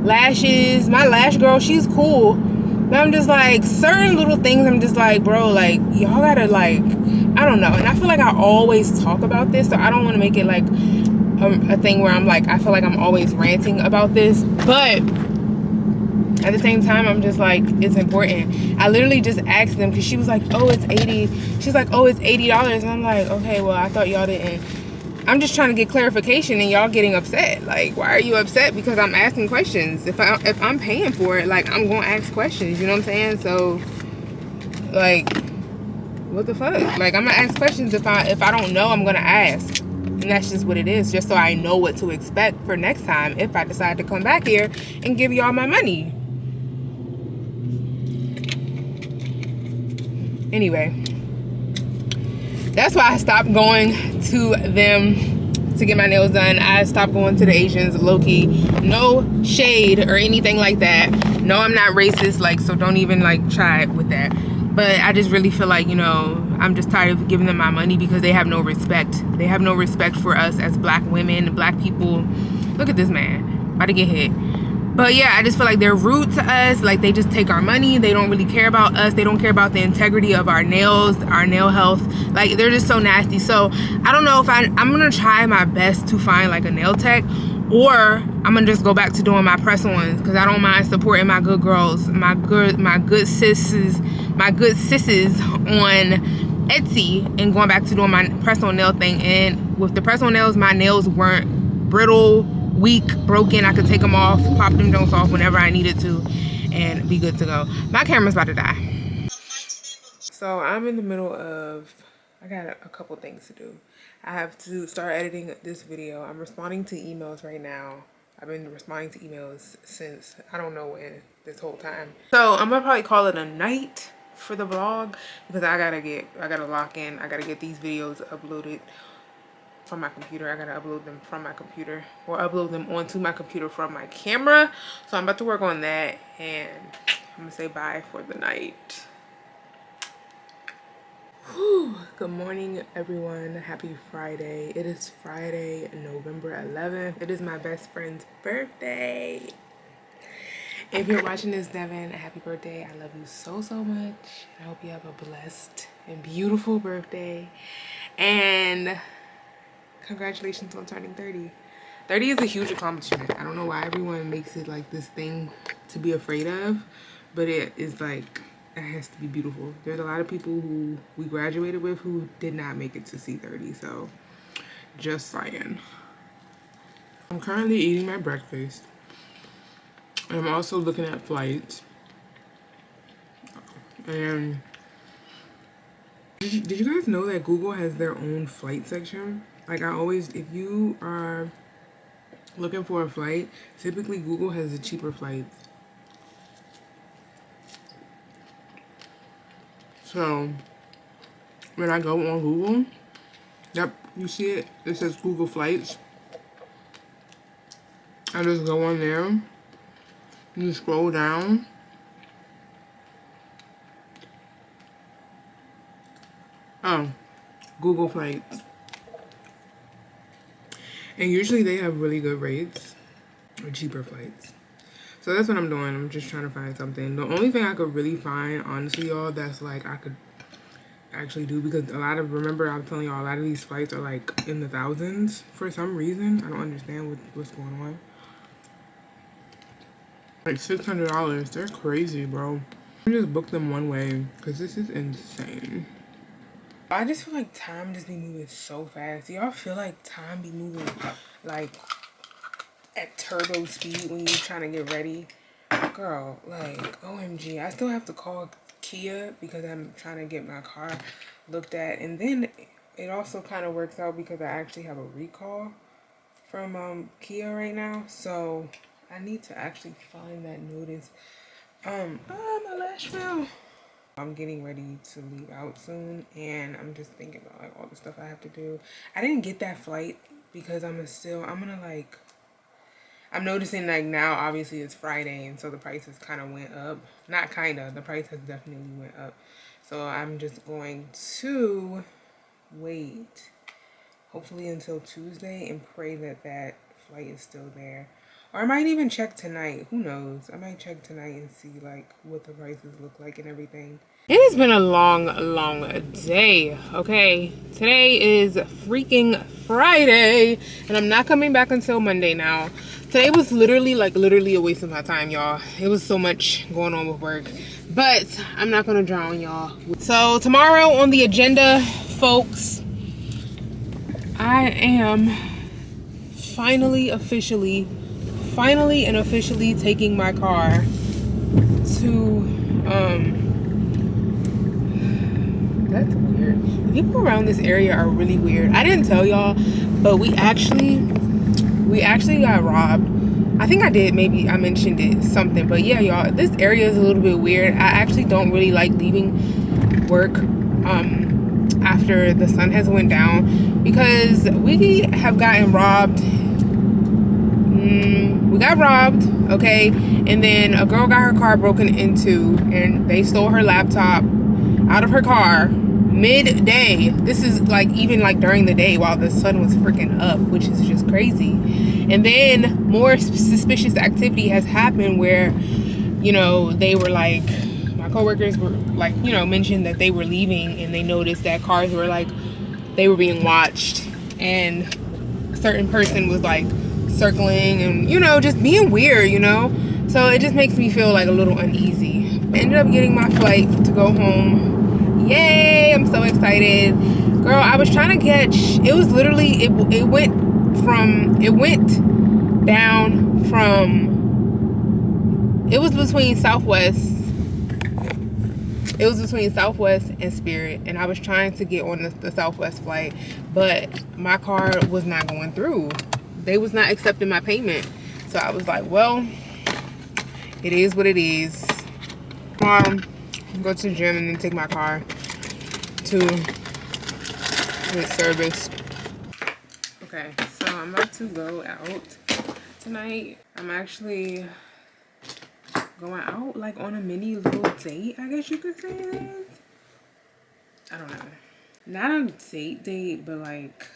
lashes, my lash girl, she's cool, but I'm just like, certain little things I'm just like, bro, like y'all gotta, like, I don't know. And I feel like I always talk about this, so I don't want to make it like a thing where I'm like, I feel like I'm always ranting about this, but at the same time I'm just like, it's important. I literally just asked them, because she was like, oh, it's 80. She's like, oh, it's $80. And I'm like, okay, well, I thought y'all didn't. I'm just trying to get clarification, and y'all getting upset. Like, why are you upset? Because I'm asking questions. If I'm paying for it, like, I'm gonna ask questions, you know what I'm saying? So like, what the fuck? Like, I'm gonna ask questions. If I don't know, I'm gonna ask. And that's just what it is, just so I know what to expect for next time if I decide to come back here and give y'all my money. Anyway, that's why I stopped going to them to get my nails done. I stopped going to the Asians, low-key. No shade or anything like that. No, I'm not racist, like, so don't even like try with that. But I just really feel like, you know, I'm just tired of giving them my money because they have no respect. They have no respect for us as black women, black people. Look at this man, about to get hit. But yeah, I just feel like they're rude to us. Like, they just take our money. They don't really care about us. They don't care about the integrity of our nails, our nail health. Like, they're just so nasty. So I don't know if I'm gonna try my best to find like a nail tech, or I'm gonna just go back to doing my press-ons, because I don't mind supporting my good girls, my good sisses on Etsy, and going back to doing my press-on nail thing. And with the press-on nails, my nails weren't brittle, weak, broken. I could take them off, pop them joints off whenever I needed to, and be good to go. My camera's about to die. So I'm in the middle of, I got a couple things to do. I have to start editing this video. I'm responding to emails right now. I've been responding to emails since I don't know when, this whole time. So I'm gonna probably call it a night for the vlog, because I gotta lock in. I gotta get these videos uploaded from my computer. I gotta upload them from my computer, or upload them onto my computer from my camera. So I'm about to work on that, and I'm gonna say bye for the night. Good morning, everyone. Happy Friday. It is Friday, November 11th. It is my best friend's birthday. If you're watching this, Devin, happy birthday. I love you so, so much. I hope you have a blessed and beautiful birthday. And congratulations on turning 30. 30 is a huge accomplishment. I don't know why everyone makes it like this thing to be afraid of, but it is like, it has to be beautiful. There's a lot of people who we graduated with who did not make it to see 30, so just saying. I'm currently eating my breakfast. I'm also looking at flights. And did you guys know that Google has their own flight section? Like, I always, if you are looking for a flight, typically Google has the cheaper flights. So when I go on Google, yep, you see it, it says Google Flights. I just go on there, you scroll down, oh, Google Flights. And usually they have really good rates or cheaper flights. So that's what I'm doing. I'm just trying to find something. The only thing I could really find, honestly, y'all, that's like I could actually do, because remember I'm telling y'all, a lot of these flights are like in the thousands for some reason. I don't understand what's going on. Like $600, they're crazy, bro. I just book them one way because this is insane. I just feel like time just be moving so fast. Y'all feel like time be moving like at turbo speed when you're trying to get ready? Girl, like, OMG. I still have to call Kia because I'm trying to get my car looked at. And then it also kind of works out because I actually have a recall from Kia right now. So I need to actually find that notice. My lash fell. I'm getting ready to leave out soon, and I'm just thinking about like all the stuff I have to do. I didn't get that flight because I'm noticing like now obviously it's Friday, and so the prices kind of went up. Not kind of, the price has definitely went up. So I'm just going to wait hopefully until Tuesday and pray that that flight is still there. Or I might even check tonight. Who knows? I might check tonight and see like what the prices look like and everything. It has been a long day, okay? Today is freaking Friday, and I'm not coming back until Monday now. Today was literally a waste of my time, y'all. It was so much going on with work, but I'm not gonna drown y'all. So tomorrow on the agenda, folks, I am finally and officially taking my car to that's weird. The people around this area are really weird. I didn't tell y'all, but we actually got robbed. I think I did, maybe I mentioned it something, but yeah, y'all, this area is a little bit weird. I actually don't really like leaving work after the sun has went down because we have gotten robbed. We got robbed, okay, and then a girl got her car broken into and they stole her laptop out of her car midday. This is like even like during the day while the sun was freaking up, which is just crazy. And then more suspicious activity has happened where, you know, they were like, my coworkers were like, you know, mentioned that they were leaving and they noticed that cars were like, they were being watched, and a certain person was like circling and, you know, just being weird, you know. So it just makes me feel like a little uneasy. I ended up getting my flight to go home. Yay, I'm so excited. Girl, I was trying to catch, it was literally, it went down from, it was between Southwest and Spirit, and I was trying to get on the Southwest flight, but my card was not going through. They was not accepting my payment. So I was like, well, it is what it is. Go to the gym and then take my car to get serviced. Okay, so I'm about to go out tonight. I'm actually going out like on a mini little date, I guess you could say it is. I don't know. not a date, but like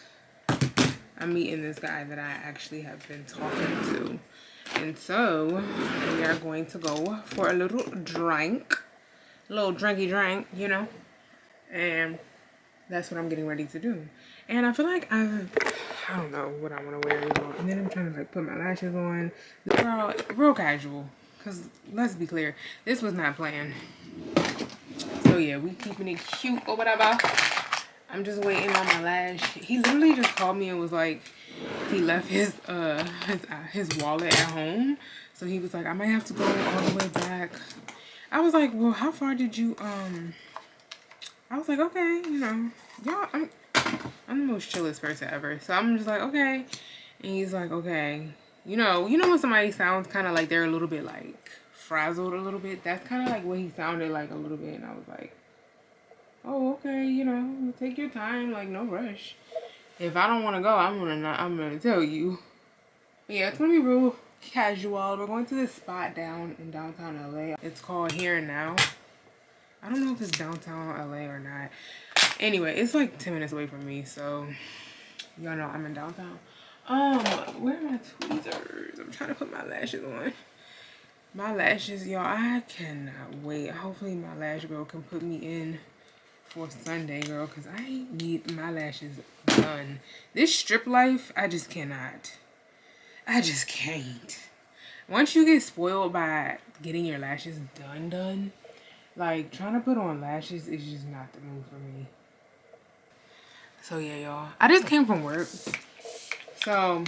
I'm meeting this guy that I actually have been talking to. And so we are going to go for a little drink. A little drinky drink, you know. And that's what I'm getting ready to do. And I feel like I don't know what I want to wear, y'all. And then I'm trying to like put my lashes on. Girl, real casual. Because let's be clear, this was not planned. So yeah, we keeping it cute or whatever. I'm just waiting on my lash. He literally just called me and was like, he left his wallet at home. So he was like, I might have to go all the way back. I was like, well, how far did you, I was like, okay, you know, y'all, I'm the most chillest person ever. So I'm just like, okay. And he's like, okay. You know when somebody sounds kind of like they're a little bit like frazzled a little bit? That's kind of like what he sounded like a little bit. And I was like, oh, okay, you know, take your time, like no rush. If I don't want to go, I'm gonna tell you. But yeah, it's gonna be real casual. We're going to this spot down in downtown LA. It's called Here and Now. I don't know if it's downtown LA or not. Anyway, it's like 10 minutes away from me, so y'all know I'm in downtown. Where are my tweezers? I'm trying to put my lashes on. My lashes, y'all, I cannot wait. Hopefully my lash girl can put me in for Sunday, girl, because I need my lashes done. This strip life, I just cannot. I just can't. Once you get spoiled by getting your lashes done, like trying to put on lashes is just not the move for me. So yeah, y'all, I just came from work, so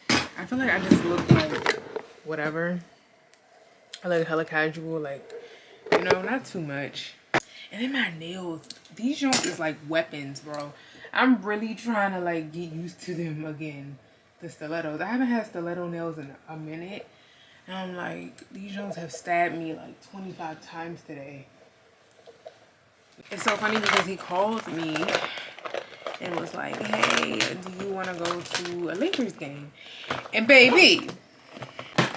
I feel like I just look like whatever. I look hella casual, like, you know, not too much. And then my nails, these joints is like weapons, bro. I'm really trying to like get used to them again. The stilettos. I haven't had stiletto nails in a minute. And I'm like, these joints have stabbed me like 25 times today. It's so funny because he called me and was like, hey, do you want to go to a Lakers game? And baby,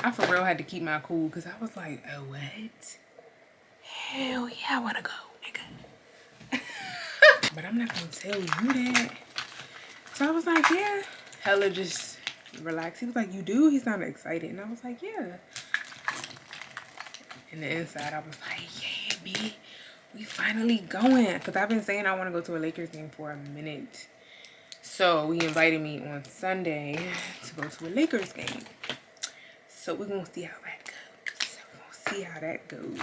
I for real had to keep my cool because I was like, oh, what? Hell yeah, I want to go, nigga. But I'm not going to tell you that. So I was like, yeah. Hella just relaxed. He was like, you do? He sounded excited. And I was like, yeah. And the inside, I was like, yeah, B. We finally going. Because I've been saying I want to go to a Lakers game for a minute. So he invited me on Sunday to go to a Lakers game. So we're going to see how that goes.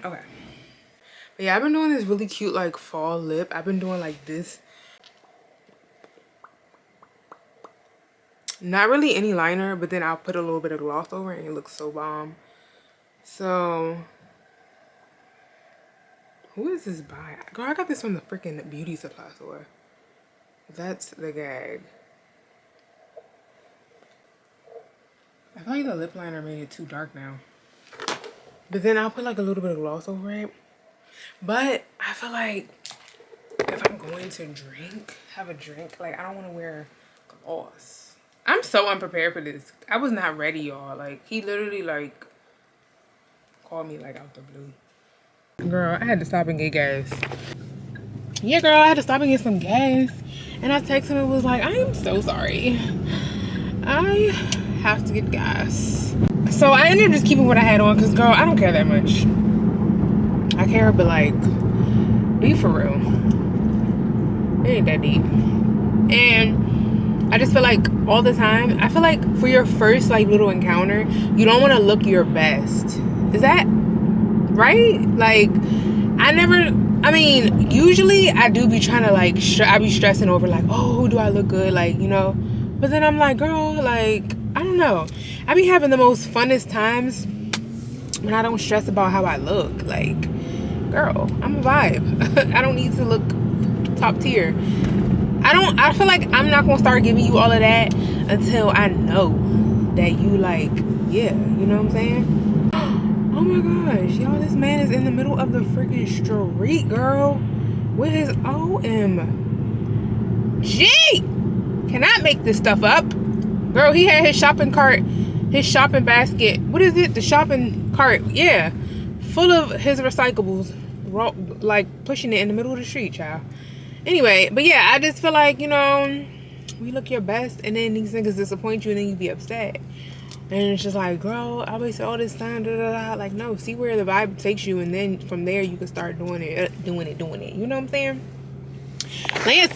Okay. But yeah, I've been doing this really cute like fall lip. I've been doing like this. Not really any liner, but then I'll put a little bit of gloss over it and it looks so bomb. So who is this by? Girl, I got this from the freaking beauty supply store. That's the gag. I feel like the lip liner made it too dark now. But then I'll put like a little bit of gloss over it. But I feel like if I'm going to have a drink, like I don't want to wear gloss. I'm so unprepared for this. I was not ready, y'all. Like he literally like called me like out the blue. Girl, I had to stop and get gas. Yeah, girl, I had to stop and get some gas. And I texted him and was like, I am so sorry. I have to get gas. So I ended up just keeping what I had on because, girl, I don't care that much. I care, but like, be for real. It ain't that deep. And I just feel like all the time, I feel like for your first like little encounter, you don't want to look your best. Is that right? Like, I mean, usually I do be trying to like, I be stressing over like, oh, do I look good? Like, you know, but then I'm like, girl, like, I don't know. I be having the most funnest times when I don't stress about how I look. Like, girl, I'm a vibe. I don't need to look top tier. I feel like I'm not gonna start giving you all of that until I know that you like, yeah, you know what I'm saying? Oh my gosh, y'all, this man is in the middle of the freaking street, girl, with his OMG. Cannot make this stuff up. Girl, he had his shopping cart, his shopping basket. What is it? The shopping cart, yeah, full of his recyclables like pushing it in the middle of the street, child. Anyway, but yeah, I just feel like, you know, we look your best and then these niggas disappoint you and then you be upset. And it's just like, girl, I wasted all this time, da, da, da. Like, no, see where the vibe takes you, and then from there you can start doing it. You know what I'm saying? Lance,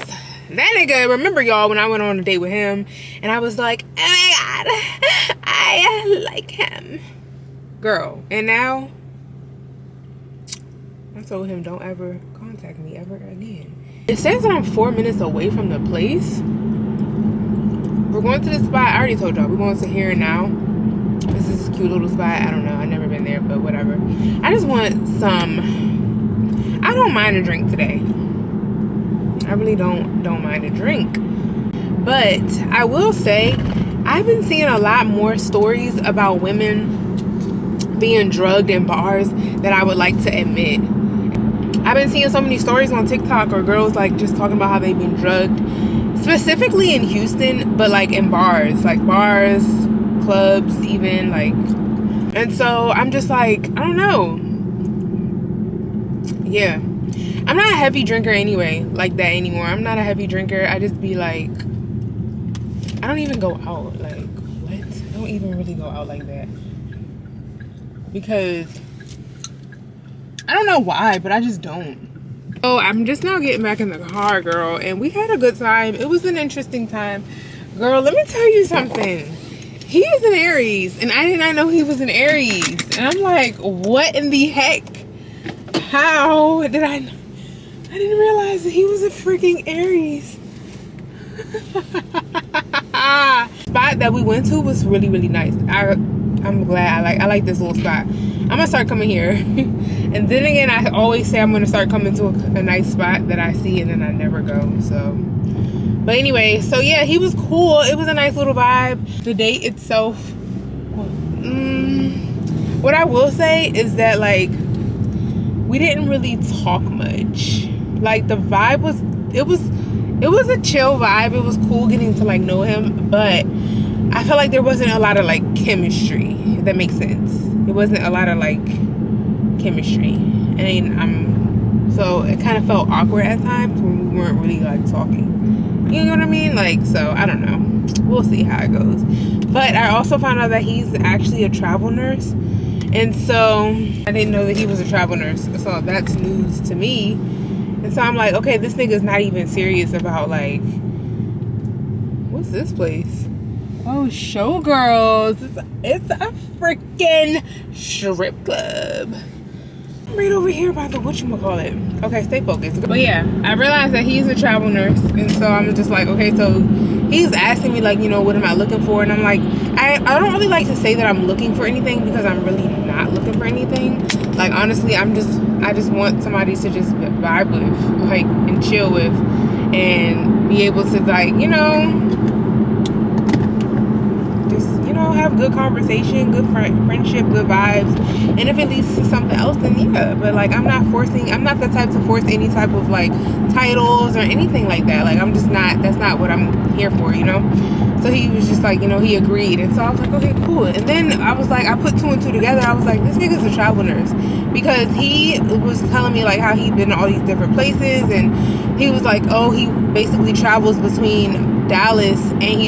that nigga, remember y'all when I went on a date with him and I was like, oh my god, I like him. Girl, and now I told him don't ever contact me ever again. It says that I'm 4 minutes away from the place. We're going to this spot. I already told y'all we're going to Here and Now. This is a cute little spot. I don't know, I've never been there, but whatever. I just want some, I don't mind a drink today. I really don't mind a drink. But I will say I've been seeing a lot more stories about women being drugged in bars than I would like to admit. I've been seeing so many stories on TikTok or girls like just talking about how they've been drugged, specifically in Houston, but like in bars, clubs even, like. And so I'm just like, I don't know. Yeah, I'm not a heavy drinker anyway, like that anymore. I'm not a heavy drinker. I just be like, I don't even go out. Like, what? I don't even really go out like that. Because I don't know why, but I just don't. So I'm just now getting back in the car, girl, and we had a good time. It was an interesting time. Girl, let me tell you something. He is an Aries, and I did not know he was an Aries. And I'm like, what in the heck? How did I didn't realize that he was a freaking Aries. Spot that we went to was really, really nice. I'm glad. I like this little spot. I'm gonna start coming here. And then again, I always say I'm gonna start coming to a nice spot that I see and then I never go. So, but anyway, so yeah, he was cool. It was a nice little vibe. The date itself, what I will say is that, like, we didn't really talk much. Like, the vibe was, it was a chill vibe. It was cool getting to like know him, but I felt like there wasn't a lot of like chemistry, if that makes sense. It wasn't a lot of like chemistry. And so it kind of felt awkward at times when we weren't really like talking. You know what I mean? Like, so I don't know. We'll see how it goes. But I also found out that he's actually a travel nurse. And so I didn't know that he was a travel nurse. So that's news to me. And so I'm like, okay, this nigga's not even serious about like, what's this place? Oh, Showgirls. It's a freaking strip club. I'm right over here by the whatchamacallit. Okay, stay focused. But yeah, I realized that he's a travel nurse. And so I'm just like, okay, so he's asking me like, you know, what am I looking for? And I'm like, I don't really like to say that I'm looking for anything because I'm really not looking for anything. Like, honestly, I just want somebody to just vibe with, like, and chill with, and be able to, like, you know, just, you know, have good conversation, good friendship, good vibes. And if it leads to something else, then yeah. But like, I'm not the type to force any type of like titles or anything like that. Like, I'm just not, that's not what I'm here for, you know. So he was just like, you know, he agreed. And so I was like, okay, cool. And then I was like, I put two and two together. I was like, this nigga's a travel nurse. Because he was telling me like how he'd been to all these different places. And he was like, oh, he basically travels between Dallas and he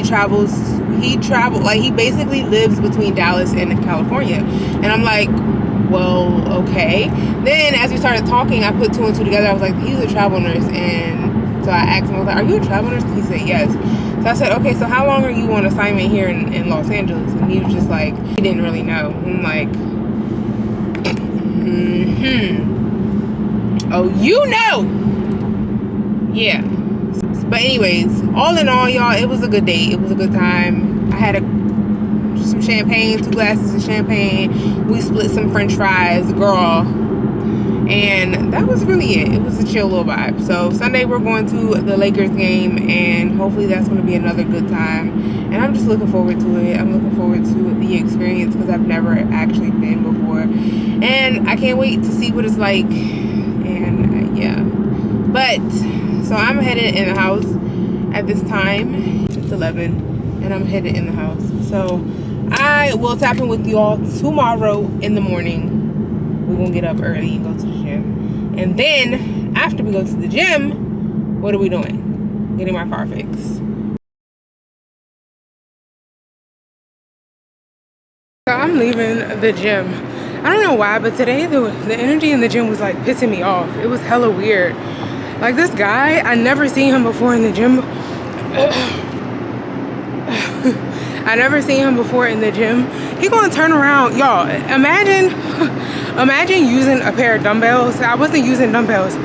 basically lives between Dallas and California. And I'm like, well, okay. Then as we started talking, I put two and two together. I was like, he's a travel nurse. And so I asked him, I was like, are you a travel nurse? He said, yes. So I said, okay, so how long are you on assignment here in Los Angeles? And he was just like, he didn't really know. I'm like, oh, you know. Yeah. But anyways, all in all, y'all, it was a good date. It was a good time. I had some champagne, 2 glasses of champagne. We split some french fries, girl. And that was really it. It was a chill little vibe. So Sunday we're going to the Lakers game, and hopefully that's going to be another good time. And I'm just looking forward to it. I'm looking forward to the experience because I've never actually been before. And I can't wait to see what it's like. And yeah. But, so I'm headed in the house at this time. It's 11 and I'm headed in the house. So I will tap in with you all tomorrow in the morning. We're gonna get up early and go to the gym. And then after we go to the gym, what are we doing? Getting my car fixed. So I'm leaving the gym. I don't know why, but today the energy in the gym was like pissing me off. It was hella weird. Like this guy, I never seen him before in the gym. I never seen him before in the gym. He gonna turn around, y'all. Imagine using a pair of dumbbells. I wasn't using dumbbells,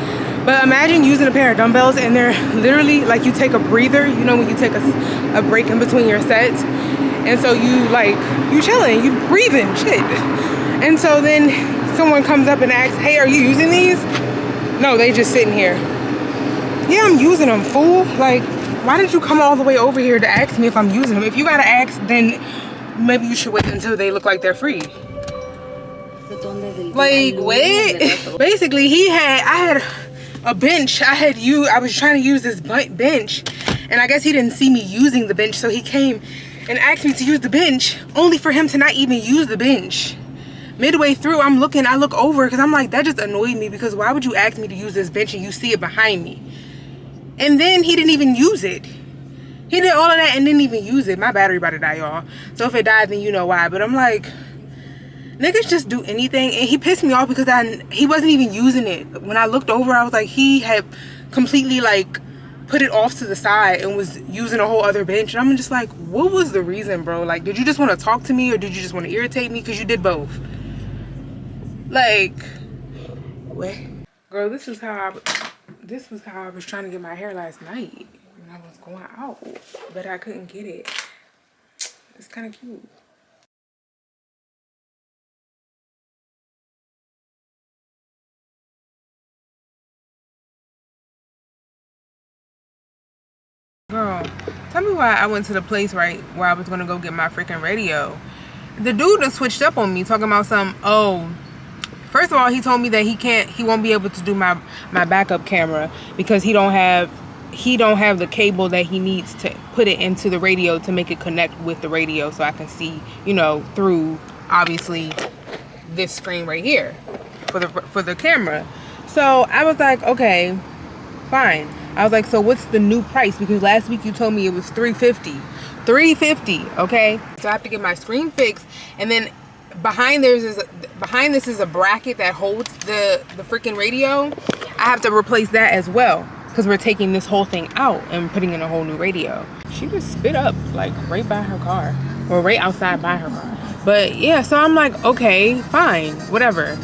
but imagine using a pair of dumbbells and they're literally like you take a breather. You know when you take a break in between your sets, and so you chilling, you breathing, shit. And so then someone comes up and asks, "Hey, are you using these?" No, they just sitting here. Yeah, I'm using them, fool. Like, why did you come all the way over here to ask me if I'm using them? If you gotta ask, then maybe you should wait until they look like they're free. Like, what? Basically, I had a bench. I was trying to use this bench, and I guess he didn't see me using the bench, so he came and asked me to use the bench, only for him to not even use the bench. Midway through, I look over, because I'm like, that just annoyed me, because why would you ask me to use this bench and you see it behind me? And then he didn't even use it. He did all of that and didn't even use it. My battery about to die, y'all. So if it died, then you know why. But I'm like, niggas just do anything. And he pissed me off because he wasn't even using it. When I looked over, I was like, he had completely like put it off to the side and was using a whole other bench. And I'm just like, what was the reason, bro? Like, did you just want to talk to me or did you just want to irritate me? Because you did both. Like, what? Girl, this was how I was trying to get my hair last night when I was going out, but I couldn't get it. It's kind of cute. Girl, tell me why I went to the place right where I was gonna go get my freaking radio. The dude done switched up on me, talking about first of all, he told me that he won't be able to do my backup camera because he don't have the cable that he needs to put it into the radio to make it connect with the radio, so I can see, you know, through obviously this screen right here for the camera. So I was like, okay, fine. I was like, so what's the new price? Because last week you told me it was $350. $350, okay? So I have to get my screen fixed, and then behind this is a bracket that holds the freaking radio. I have to replace that as well because we're taking this whole thing out and putting in a whole new radio. She just spit up like right by her car, or right outside by her car. But yeah, so I'm like, okay, fine, whatever.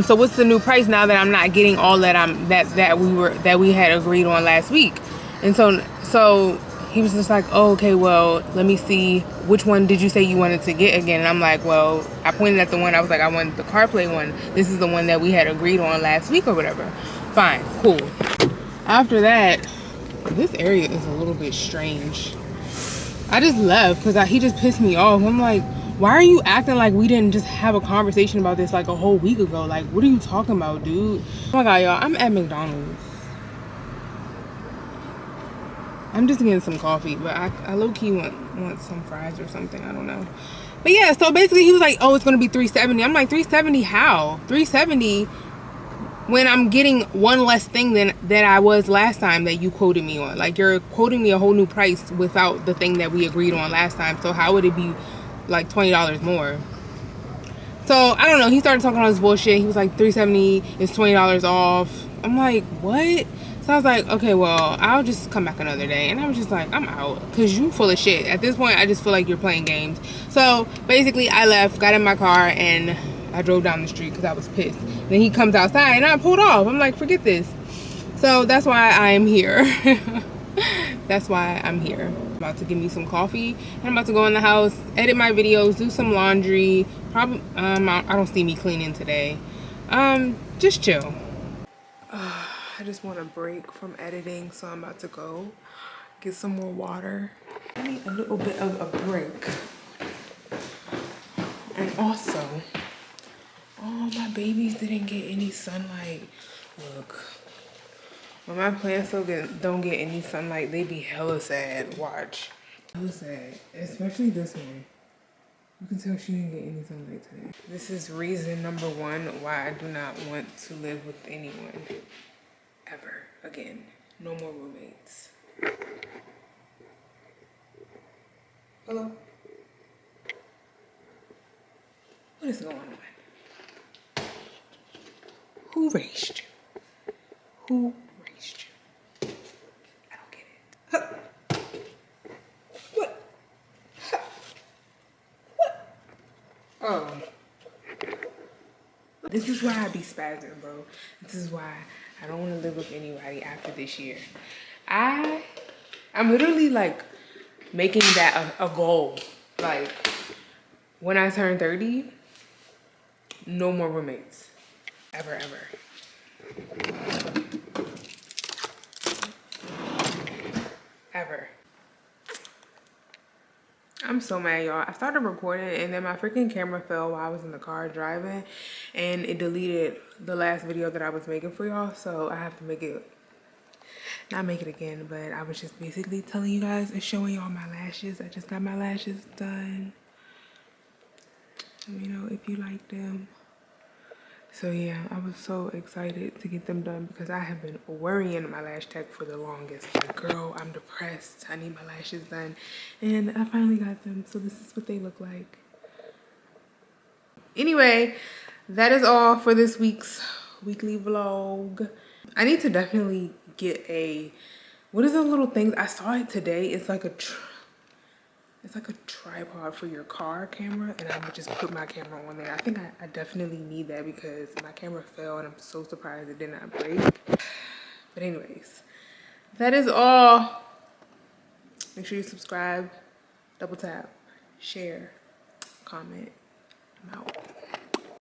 So what's the new price now that I'm not getting all that we had agreed on last week? And so he was just like, oh, okay, well, let me see, which one did you say you wanted to get again? And I'm like, well, I pointed at the one, I was like, I wanted the CarPlay one. This is the one that we had agreed on last week or whatever. Fine, cool. After that, this area is a little bit strange. I just left because he just pissed me off. I'm like, why are you acting like we didn't just have a conversation about this like a whole week ago? Like, what are you talking about, dude? Oh my God, y'all, I'm at McDonald's. I'm just getting some coffee, but I low-key want some fries or something. I don't know. But yeah, so basically he was like, oh, it's going to be $370. I'm like, $370 how? $370 when I'm getting one less thing than I was last time that you quoted me on. Like, you're quoting me a whole new price without the thing that we agreed on last time. So how would it be like $20 more? So I don't know. He started talking all this bullshit. He was like, $370 is $20 off. I'm like, what? So I was like, okay, well, I'll just come back another day. And I was just like, I'm out. Because you full of shit. At this point, I just feel like you're playing games. So basically, I left, got in my car, and I drove down the street because I was pissed. Then he comes outside, and I pulled off. I'm like, forget this. So that's why I'm here. That's why I'm here. I'm about to give me some coffee. And I'm about to go in the house, edit my videos, do some laundry. Probably, I don't see me cleaning today. Just chill. I just want a break from editing, so I'm about to go get some more water. I need a little bit of a break. And also, oh, my babies didn't get any sunlight. Look, when my plants don't get any sunlight, they be hella sad. Watch. Hella sad, especially this one. You can tell she didn't get any sunlight today. This is reason number one why I do not want to live with anyone ever again. No more roommates. Hello? What is going on? Who raised you? Who raised you? I don't get it. What? What? Oh. This is why I be spazzing, bro. This is why I don't want to live with anybody after this year. I'm literally like making that a goal. Like when I turn 30, no more roommates. Ever, ever. Ever. I'm so mad, y'all. I started recording and then my freaking camera fell while I was in the car driving and it deleted the last video that I was making for y'all. So I have to make it, not make it again, but I was just basically telling you guys and showing y'all my lashes. I just got my lashes done. Let me know if you like them. So yeah, I was so excited to get them done because I have been worrying my lash tech for the longest. Like, girl, I'm depressed. I need my lashes done. And I finally got them. So this is what they look like. Anyway, that is all for this week's weekly vlog. I need to definitely get a, what is the little thing? I saw it today. It's like a tripod for your car camera, and I would just put my camera on there. I think I definitely need that because my camera fell and I'm so surprised it did not break. But anyways, that is all. Make sure you subscribe, double tap, share, comment. I'm out.